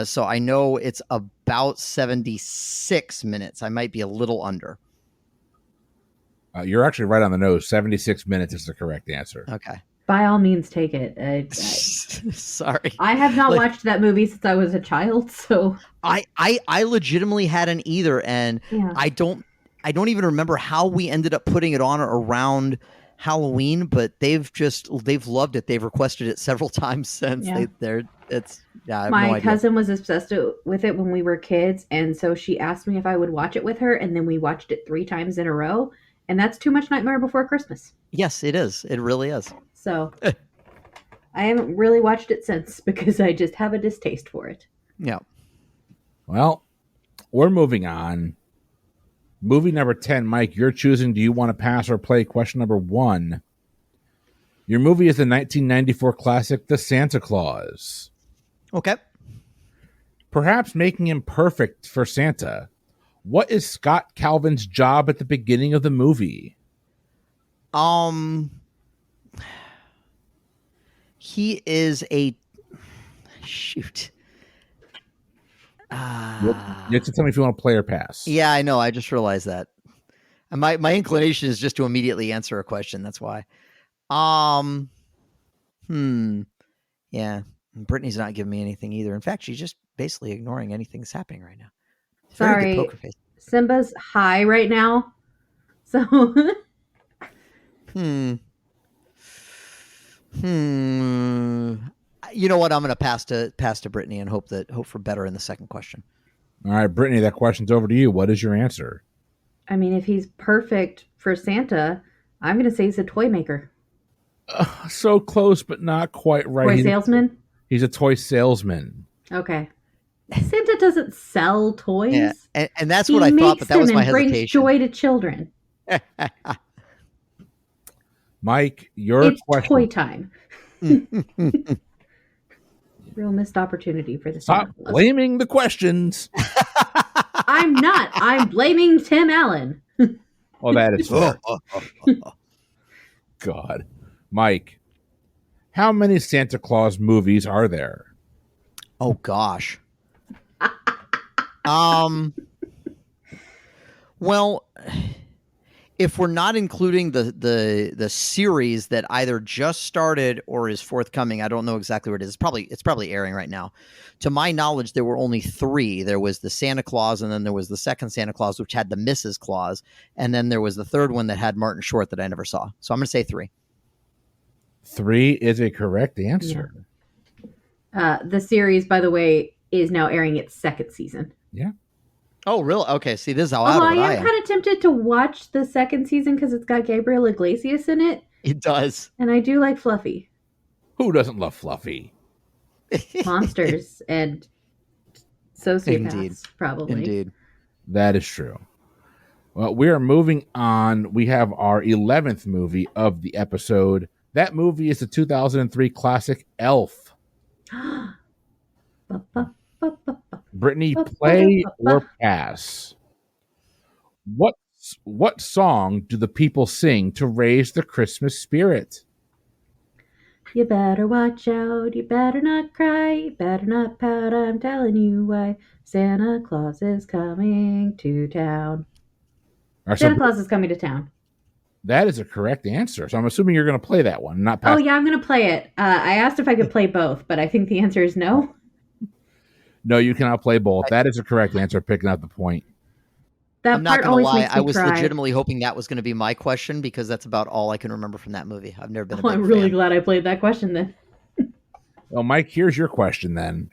So I know it's about 76 minutes. I might be a little under. You're actually right on the nose. 76 minutes is the correct answer. Okay. By all means, take it. Sorry. I have not watched that movie since I was a child, so I legitimately hadn't either, and yeah. I don't even remember how we ended up putting it on around Halloween, but they've loved it. They've requested it several times since. Yeah. I have My no idea. cousin was obsessed with it when we were kids, and so she asked me if I would watch it with her, and then we watched it 3 times in a row, and that's too much Nightmare Before Christmas. Yes, it is. It really is. So I haven't really watched it since because I just have a distaste for it. Yeah. Well, we're moving on. Movie number 10, Mike, you're choosing. Do you want to pass or play question number 1? Your movie is the 1994 classic, The Santa Claus. Okay. Perhaps making him perfect for Santa. What is Scott Calvin's job at the beginning of the movie? He is a shoot. You have to tell me if you want to play or pass. Yeah, I know. I just realized that. And my inclination is just to immediately answer a question. That's why. Yeah. Brittany's not giving me anything either. In fact, she's just basically ignoring anything that's happening right now. Very good Sorry, poker face. Simba's high right now, so You know what? I'm going to pass to Brittany and hope for better in the second question. All right, Brittany, that question's over to you. What is your answer? I mean, if he's perfect for Santa, I'm going to say he's a toy maker. So close, but not quite right. Toy salesman? He's a toy salesman. Okay. Santa doesn't sell toys. Yeah, and that's what I thought, but that was my hesitation. Brings joy to children. Mike, your it's question. Toy time. Real missed opportunity for the Stop blaming the questions. I'm not. I'm blaming Tim Allen. Oh, that is fair. God. Mike, how many Santa Claus movies are there? Oh, gosh. Well, if we're not including the series that either just started or is forthcoming, I don't know exactly what it is. It's probably airing right now. To my knowledge, there were only 3. There was the Santa Claus, and then there was the second Santa Claus, which had the Mrs. Claus, and then there was the third one that had Martin Short that I never saw. So I'm going to say 3. 3 is a correct answer. Yeah. The series, by the way, is now airing its 2nd season. Yeah. Oh, really? Okay. See, this is how out of it I am. kind of tempted to watch the 2nd season because it's got Gabriel Iglesias in it. It does. And I do like Fluffy. Who doesn't love Fluffy? Monsters and sociopaths, Indeed. probably. Indeed. That is true. Well, we are moving on. We have our 11th movie of the episode. That movie is the 2003 classic Elf. Brittany, play or pass? What song do the people sing to raise the Christmas spirit? You better watch out, you better not cry, you better not pout, I'm telling you why. Santa Claus is coming to town. Right, Santa Claus is coming to town. That is a correct answer. So I'm assuming you're going to play that one, not pass. Oh, yeah, I'm going to play it. I asked if I could play both, but I think the answer is no. No, you cannot play both. That is a correct answer, picking up the point. That I'm not part going to always lie. makes me I was cry. legitimately hoping that was going to be my question because that's about all I can remember from that movie. I've never been a big I'm really fan. glad I played that question then. Well, Mike, here's your question then.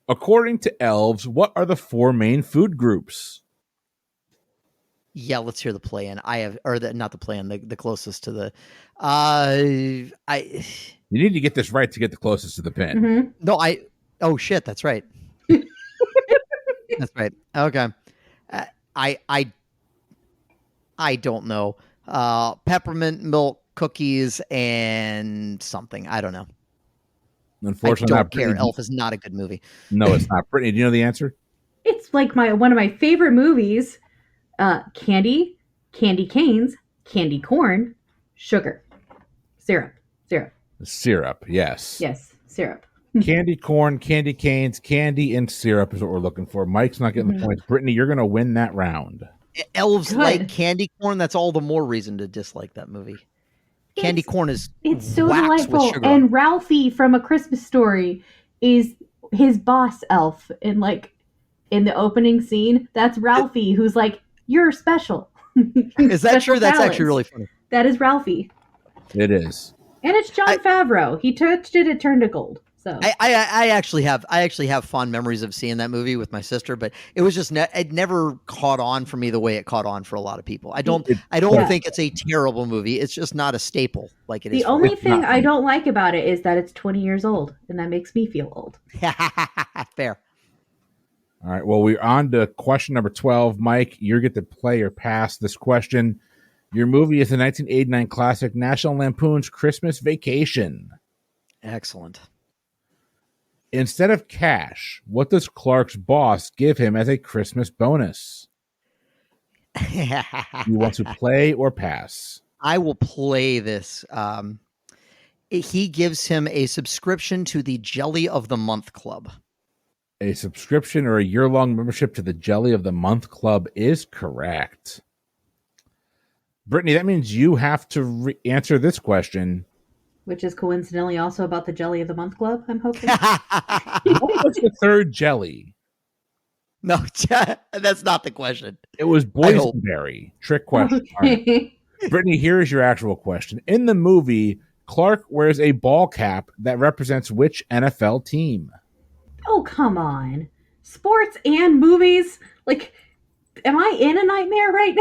According to elves, what are the 4 main food groups? Yeah, let's hear the play-in. Not the play-in, the closest to the. You need to get this right to get the closest to the pin. Mm-hmm. No, oh shit, that's right. That's right. Okay. I don't know. peppermint milk cookies and something. I don't know. Unfortunately, I not don't care. Brittany. Elf is not a good movie. No, it's not. Brittany, do you know the answer? It's like one of my favorite movies. Candy canes, candy corn, sugar, syrup. Syrup, yes. Yes, syrup. Candy corn, candy canes, candy, and syrup is what we're looking for. Mike's not getting the points. Brittany, you're going to win that round. Elves Good. like candy corn. That's all the more reason to dislike that movie. Candy corn is it's so waxed with delightful. sugar. And Ralphie from A Christmas Story is his boss elf in the opening scene. That's Ralphie who's like, you're special. Is that Special true? That's talents. actually really funny. That is Ralphie. It is. And it's Jon Favreau. He touched it, it turned to gold. So I actually have fond memories of seeing that movie with my sister, but it was just it never caught on for me the way it caught on for a lot of people. I don't think it's a terrible movie. It's just not a staple like it is. The only thing I don't like about it is that it's 20 years old, and that makes me feel old. Fair. All right. Well, we're on to question number 12. Mike, you get to play or pass this question. Your movie is the 1989 classic National Lampoon's Christmas Vacation. Excellent. Instead of cash, what does Clark's boss give him as a Christmas bonus? You want to play or pass? I will play this. He gives him a subscription to the Jelly of the Month Club. A subscription or a year-long membership to the Jelly of the Month Club is correct. Brittany, that means you have to answer this question. Which is coincidentally also about the Jelly of the Month Club, I'm hoping. What was the third jelly? No, that's not the question. It was boysenberry. Trick question. Okay. Right. Brittany, here is your actual question. In the movie, Clark wears a ball cap that represents which NFL team? Oh, come on. Sports and movies? Like, am I in a nightmare right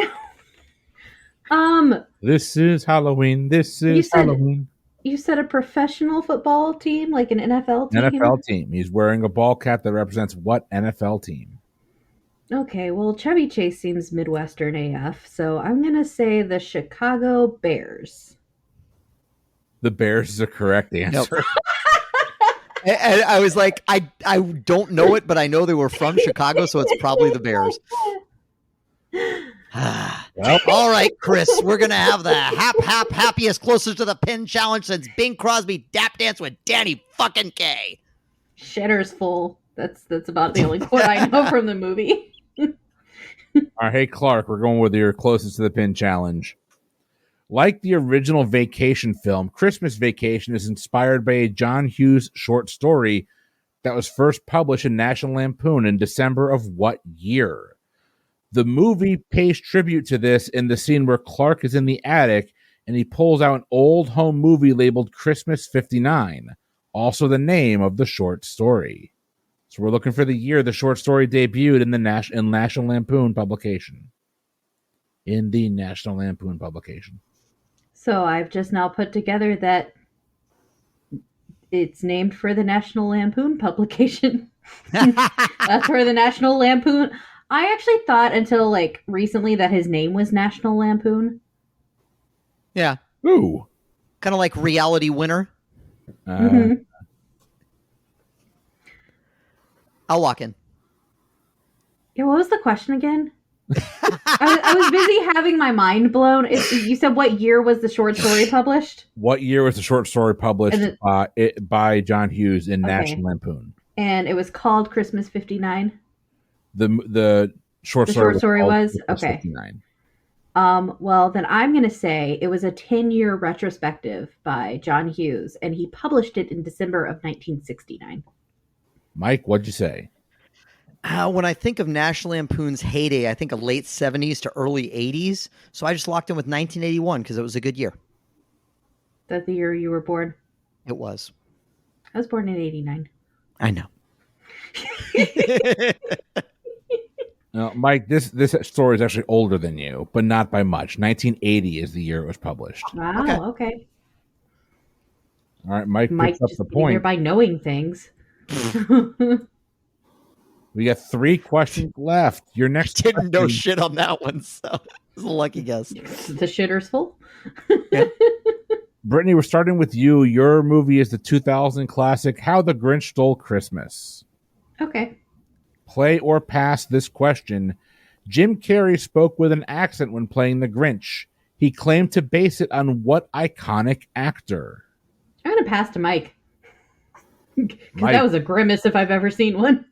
now? This is Halloween. This is Halloween. You said a professional football team, like an NFL team? NFL team. He's wearing a ball cap that represents what NFL team? Okay, well, Chevy Chase seems Midwestern AF, so I'm going to say the Chicago Bears. The Bears is a correct answer. Nope. And I was like, I don't know it, but I know they were from Chicago, so it's probably the Bears. Well, all right, Chris, we're going to have the happiest closest to the pin challenge since Bing Crosby dap dance with Danny fucking Kaye. Shitter's full. That's about the only quote I know from the movie. All right, hey, Clark, we're going with your closest to the pin challenge. Like the original Vacation film, Christmas Vacation is inspired by a John Hughes short story that was first published in National Lampoon in December of what year? The movie pays tribute to this in the scene where Clark is in the attic and he pulls out an old home movie labeled Christmas 59, also the name of the short story. So we're looking for the year the short story debuted in the National Lampoon publication. In the National Lampoon publication. So I've just now put together that it's named for the National Lampoon publication. That's where the National Lampoon... I actually thought until like recently that his name was National Lampoon. Yeah. Ooh. Kind of like Reality Winner. Mm-hmm. I'll walk in. Yeah, what was the question again? I was busy having my mind blown. You said what year was the short story published? What year was the short story published by John Hughes in National Lampoon? And it was called Christmas 59? The short story was okay. 59. Well, then I'm going to say it was a 10-year retrospective by John Hughes, and he published it in December of 1969. Mike, what'd you say? When I think of National Lampoon's heyday, I think of late 70s to early 80s. So I just locked in with 1981 because it was a good year. That's the year you were born? It was. I was born in 89. I know. Now, Mike, this story is actually older than you, but not by much. 1980 is the year it was published. Wow, okay. All right, Mike picks up the point. By knowing things. We got 3 questions left. Your next Didn't know question- shit on that one, so it was a lucky guess. The shitter's full. Brittany, we're starting with you. Your movie is the 2000 classic, How the Grinch Stole Christmas. Okay. Play or pass this question. Jim Carrey spoke with an accent when playing the Grinch. He claimed to base it on what iconic actor? I'm going to pass to Mike. Because Mike. that was a grimace if I've ever seen one.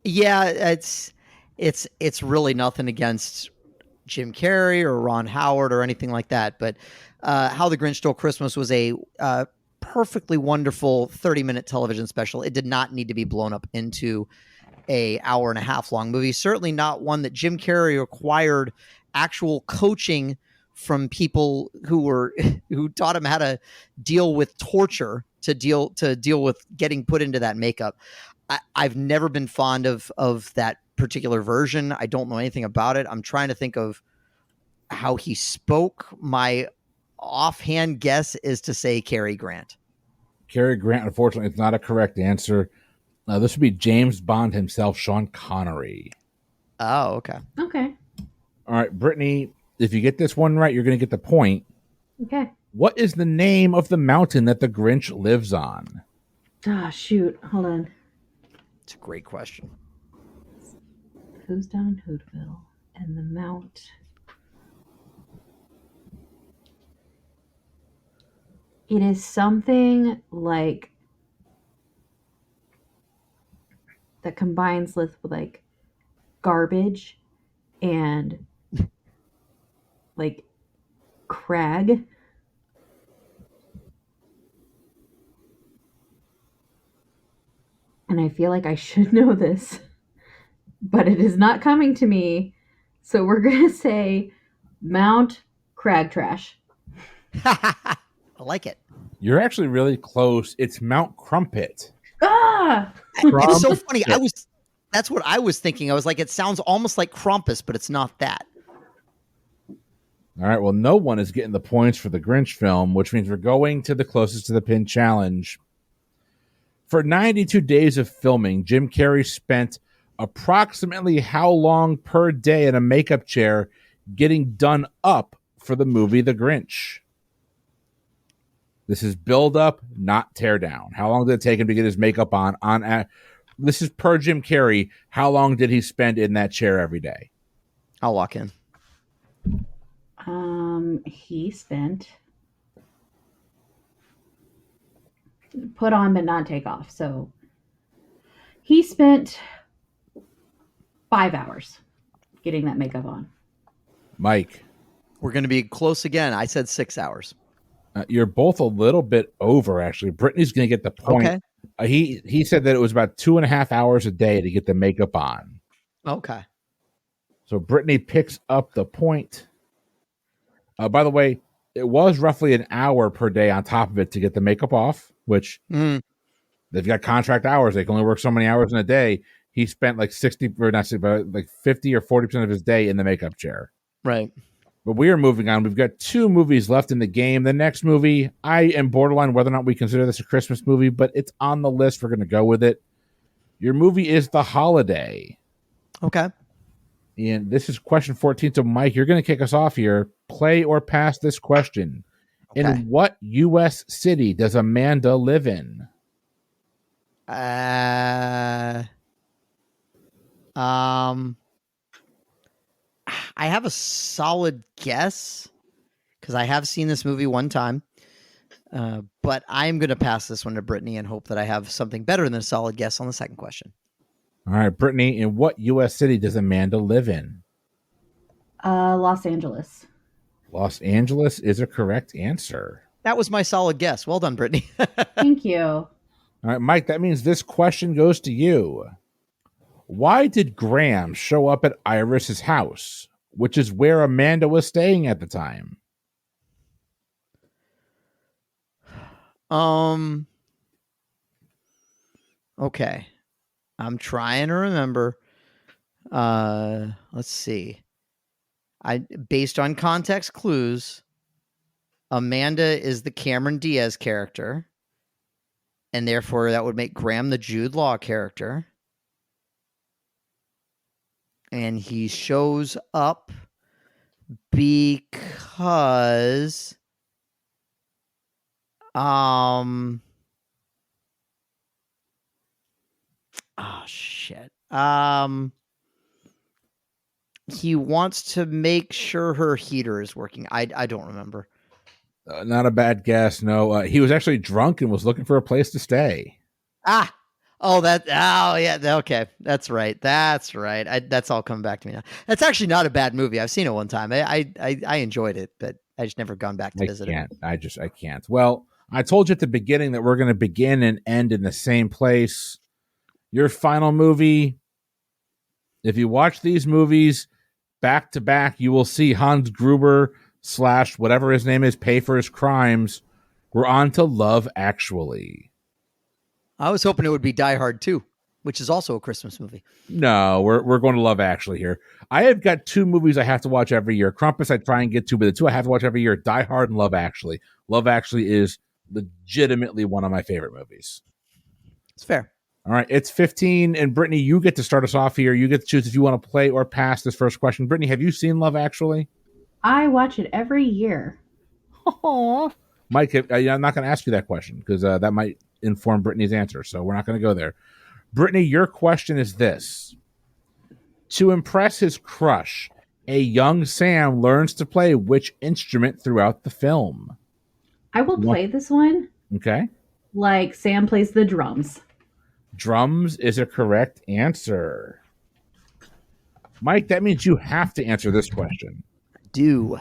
Yeah, it's really nothing against Jim Carrey or Ron Howard or anything like that, but How the Grinch Stole Christmas was a perfectly wonderful 30-minute television special. It did not need to be blown up into a hour and a half long movie. Certainly not one that Jim Carrey required actual coaching from people who taught him how to deal with torture to deal with getting put into that makeup. I've never been fond of that particular version. I don't know anything about it. I'm trying to think of how he spoke. My offhand guess is to say Cary Grant. Cary Grant, unfortunately, it's not a correct answer. This would be James Bond himself, Sean Connery. Oh, okay. Okay. All right, Brittany, if you get this one right, you're going to get the point. Okay. What is the name of the mountain that the Grinch lives on? Ah, shoot. Hold on. It's a great question. Who's down in Hootville? And the Mount. It is something like that combines with like garbage and like crag. And I feel like I should know this, but it is not coming to me. So we're going to say Mount Crag Trash. I like it. You're actually really close. It's Mount Crumpet. Ah! It's so funny. That's what I was thinking. I was like, it sounds almost like Krampus, but it's not that. All right, well, no one is getting the points for the Grinch film, which means we're going to the closest to the pin challenge. For 92 days of filming, Jim Carrey spent approximately how long per day in a makeup chair getting done up for the movie The Grinch? This is build up, not tear down. How long did it take him to get his makeup on? This is per Jim Carrey. How long did he spend in that chair every day? I'll walk in. He spent put on but not take off. So he spent 5 hours getting that makeup on. Mike. We're going to be close again. I said 6 hours. You're both a little bit over, actually. Brittany's going to get the point. Okay. He said that it was about 2.5 hours a day to get the makeup on. Okay. So Brittany picks up the point. By the way, it was roughly an hour per day on top of it to get the makeup off, which they've got contract hours. They can only work so many hours in a day. He spent like 50 or 40% of his day in the makeup chair. Right. But we are moving on. We've got 2 movies left in the game. The next movie, I am borderline whether or not we consider this a Christmas movie, but it's on the list. We're going to go with it. Your movie is The Holiday. Okay. And this is question 14. So, Mike, you're going to kick us off here. Play or pass this question. Okay. In what U.S. city does Amanda live in? I have a solid guess because I have seen this movie one time, but I'm going to pass this one to Brittany and hope that I have something better than a solid guess on the second question. All right, Brittany, in what U.S. city does Amanda live in? Los Angeles. Los Angeles is a correct answer. That was my solid guess. Well done, Brittany. Thank you. All right, Mike, that means this question goes to you. Why did Graham show up at Iris's house, which is where Amanda was staying at the time? Okay. I'm trying to remember. Let's see. Based on context clues, Amanda is the Cameron Diaz character. and therefore that would make Graham the Jude Law character. And he shows up because oh shit. He wants to make sure her heater is working. I don't remember. Not a bad guess. No, he was actually drunk and was looking for a place to stay. Yeah. Okay. That's right. That's all coming back to me now. That's actually not a bad movie. I've seen it one time. I enjoyed it, but I just never gone back to visit it. I can't. Well, I told you at the beginning that we're going to begin and end in the same place. Your final movie. If you watch these movies back to back, you will see Hans Gruber / whatever his name is pay for his crimes. We're on to Love Actually. I was hoping it would be Die Hard 2, which is also a Christmas movie. No, we're going to Love Actually here. I have got 2 movies I have to watch every year. Krampus I try and get to, but the 2 I have to watch every year, Die Hard and Love Actually. Love Actually is legitimately one of my favorite movies. It's fair. All right, it's 15, and Brittany, you get to start us off here. You get to choose if you want to play or pass this first question. Brittany, have you seen Love Actually? I watch it every year. Aww. Mike, I'm not going to ask you that question because that might inform Brittany's answer, so we're not going to go there. Brittany, your question is this. To impress his crush, a young Sam learns to play which instrument throughout the film? I will play this one. Okay. Like Sam plays the drums. Drums is a correct answer. Mike, that means you have to answer this question. Do.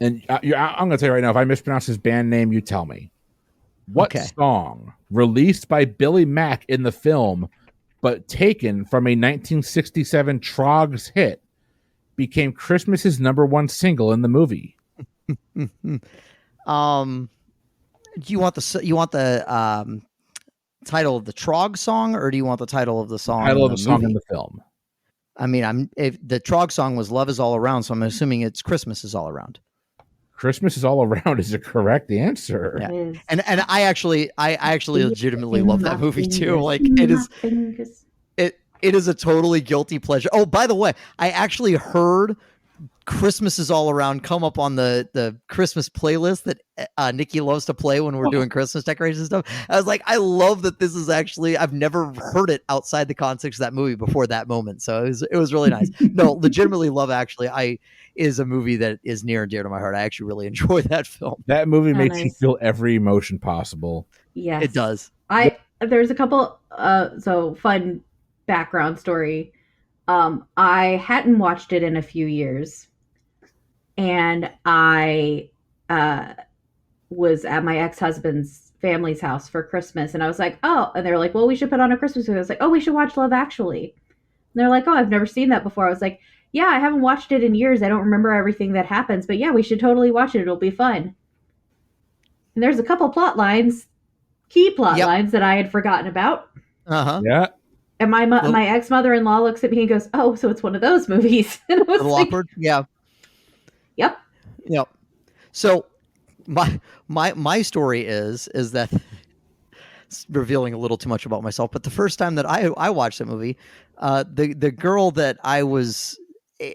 And I'm going to tell you right now, if I mispronounce his band name, you tell me. What song, released by Billy Mack in the film, but taken from a 1967 Trogs hit, became Christmas's #1 single in the movie? Do you want the title of the Trog song, or do you want the title of the song? Title of the song in the film. I mean, if the Trog song was "Love Is All Around," so I'm assuming it's "Christmas Is All Around." Christmas Is All Around is a correct answer. Yeah. And I actually legitimately love that movie too. Like it is a totally guilty pleasure. Oh, by the way, I actually heard Christmas Is All Around come up on the Christmas playlist that Nikki loves to play when we're doing Christmas decorations and stuff. I was like, I love that this is actually, I've never heard it outside the context of that movie before that moment. So it was really nice. No, legitimately Love Actually is a movie that is near and dear to my heart. I actually really enjoy that film. That movie makes you feel every emotion possible. Yes, it does. There's a couple so fun background story. I hadn't watched it in a few years, and I was at my ex-husband's family's house for Christmas, and I was like, oh, and they were like, well, we should put on a Christmas movie. I was like, oh, we should watch Love Actually. And they're like, oh, I've never seen that before. I was like, yeah, I haven't watched it in years. I don't remember everything that happens, but yeah, we should totally watch it. It'll be fun. And there's a couple key plot lines that I had forgotten about. Uh-huh. Yeah. And my ex-mother-in-law looks at me and goes, oh, so it's one of those movies. And it was a little awkward. Yeah. Yep. So my story is that it's revealing a little too much about myself, but the first time that I watched that movie, the girl that I was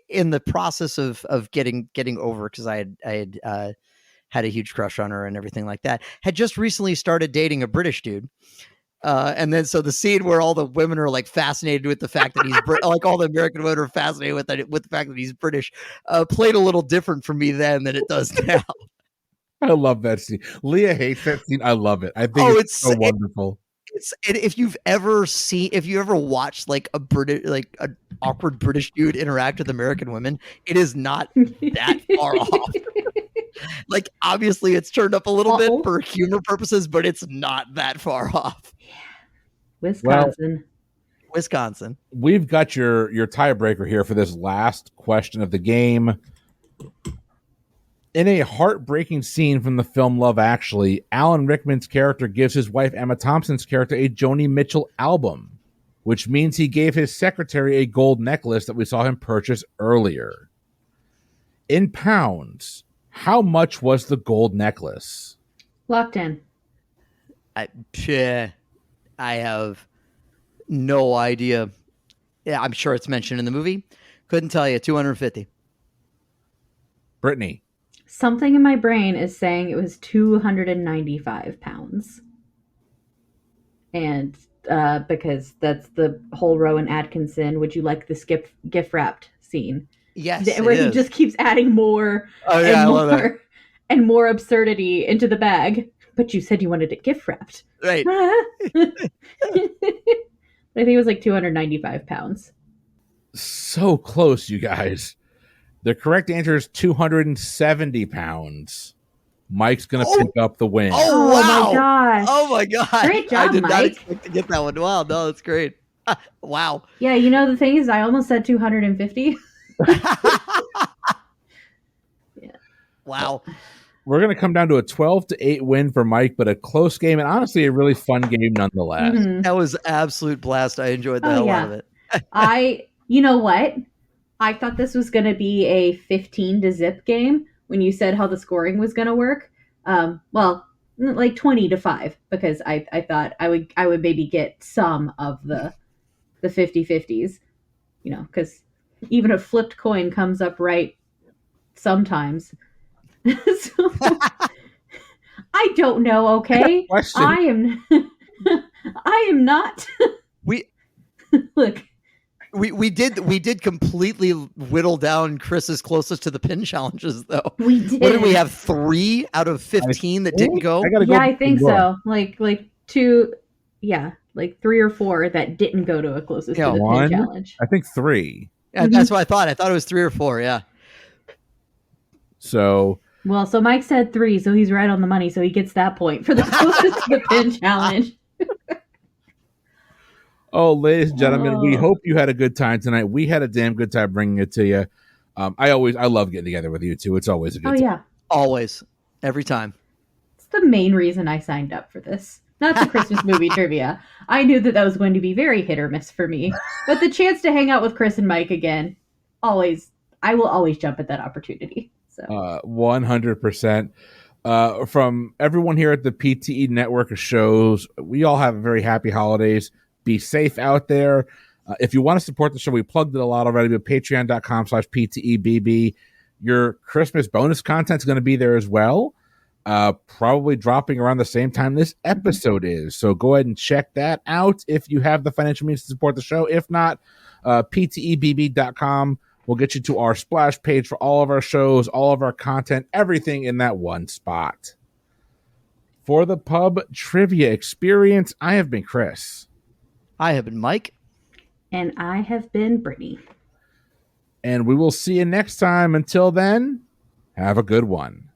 in the process of getting over, because I had had a huge crush on her and everything like that, had just recently started dating a British dude. And then so the scene where all the women are like fascinated with the fact that he's like all the American women are fascinated with the fact that he's British, played a little different for me then than it does now. I love that scene. Leah hates that scene. I love it. I think it's so wonderful. If you've ever watched like an awkward British dude interact with American women, it is not that far off. Like, obviously it's turned up a little bit for humor purposes, but it's not that far off. Wisconsin. We've got your tiebreaker here for this last question of the game. In a heartbreaking scene from the film Love Actually, Alan Rickman's character gives his wife Emma Thompson's character a Joni Mitchell album, which means he gave his secretary a gold necklace that we saw him purchase earlier. In pounds, how much was the gold necklace? Locked in. I have no idea. Yeah, I'm sure it's mentioned in the movie. Couldn't tell you. 250. Brittany. Something in my brain is saying it was 295 pounds. And because that's the whole Rowan Atkinson, would you like this gift wrapped scene? Yes, where he just keeps adding more I love that. and more absurdity into the bag. But you said you wanted it gift wrapped. Right. I think it was like 295 pounds. So close, you guys. The correct answer is 270 pounds. Mike's going to pick up the win. Oh, wow. My gosh. Oh, my God. Great job, I did Mike. not expect to get that one. Wow, no, that's great. Wow. Yeah, the thing is, I almost said 250. Yeah. Wow. We're going to come down to a 12-8 win for Mike, but a close game and honestly a really fun game nonetheless. Mm-hmm. That was absolute blast. I enjoyed the hell out of it. You know what? I thought this was going to be a 15-0 game when you said how the scoring was going to work. Well, like 20-5, because I thought I would maybe get some of the 50-50s, because even a flipped coin comes up right sometimes. So, I don't know. Okay, I am not. Look. We did completely whittle down Chris's closest to the pin challenges, though. We did. What did we have? 3 out of 15 that didn't go? I think so. Like 2, like 3 or 4 that didn't go to a closest to the pin challenge. I think 3. Yeah, that's what I thought. I thought it was 3 or 4. Yeah. So Mike said 3, so he's right on the money. So he gets that point for the closest to the pin challenge. Oh, ladies and gentlemen, we hope you had a good time tonight. We had a damn good time bringing it to you. I love getting together with you two. It's always a good time. Yeah. Always. Every time. It's the main reason I signed up for this. Not the Christmas movie trivia. I knew that was going to be very hit or miss for me. But the chance to hang out with Chris and Mike again, I will always jump at that opportunity. So 100%. From everyone here at the PTE network of shows, we all have very happy holidays. Be safe out there. If you want to support the show, we plugged it a lot already, but patreon.com/PTEBB. Your Christmas bonus content is going to be there as well. Probably dropping around the same time this episode is. So go ahead and check that out if you have the financial means to support the show. If not, PTEBB.com will get you to our splash page for all of our shows, all of our content, everything in that one spot. For the Pub Trivia Experience, I have been Chris. I have been Mike. And I have been Brittany. And we will see you next time. Until then, have a good one.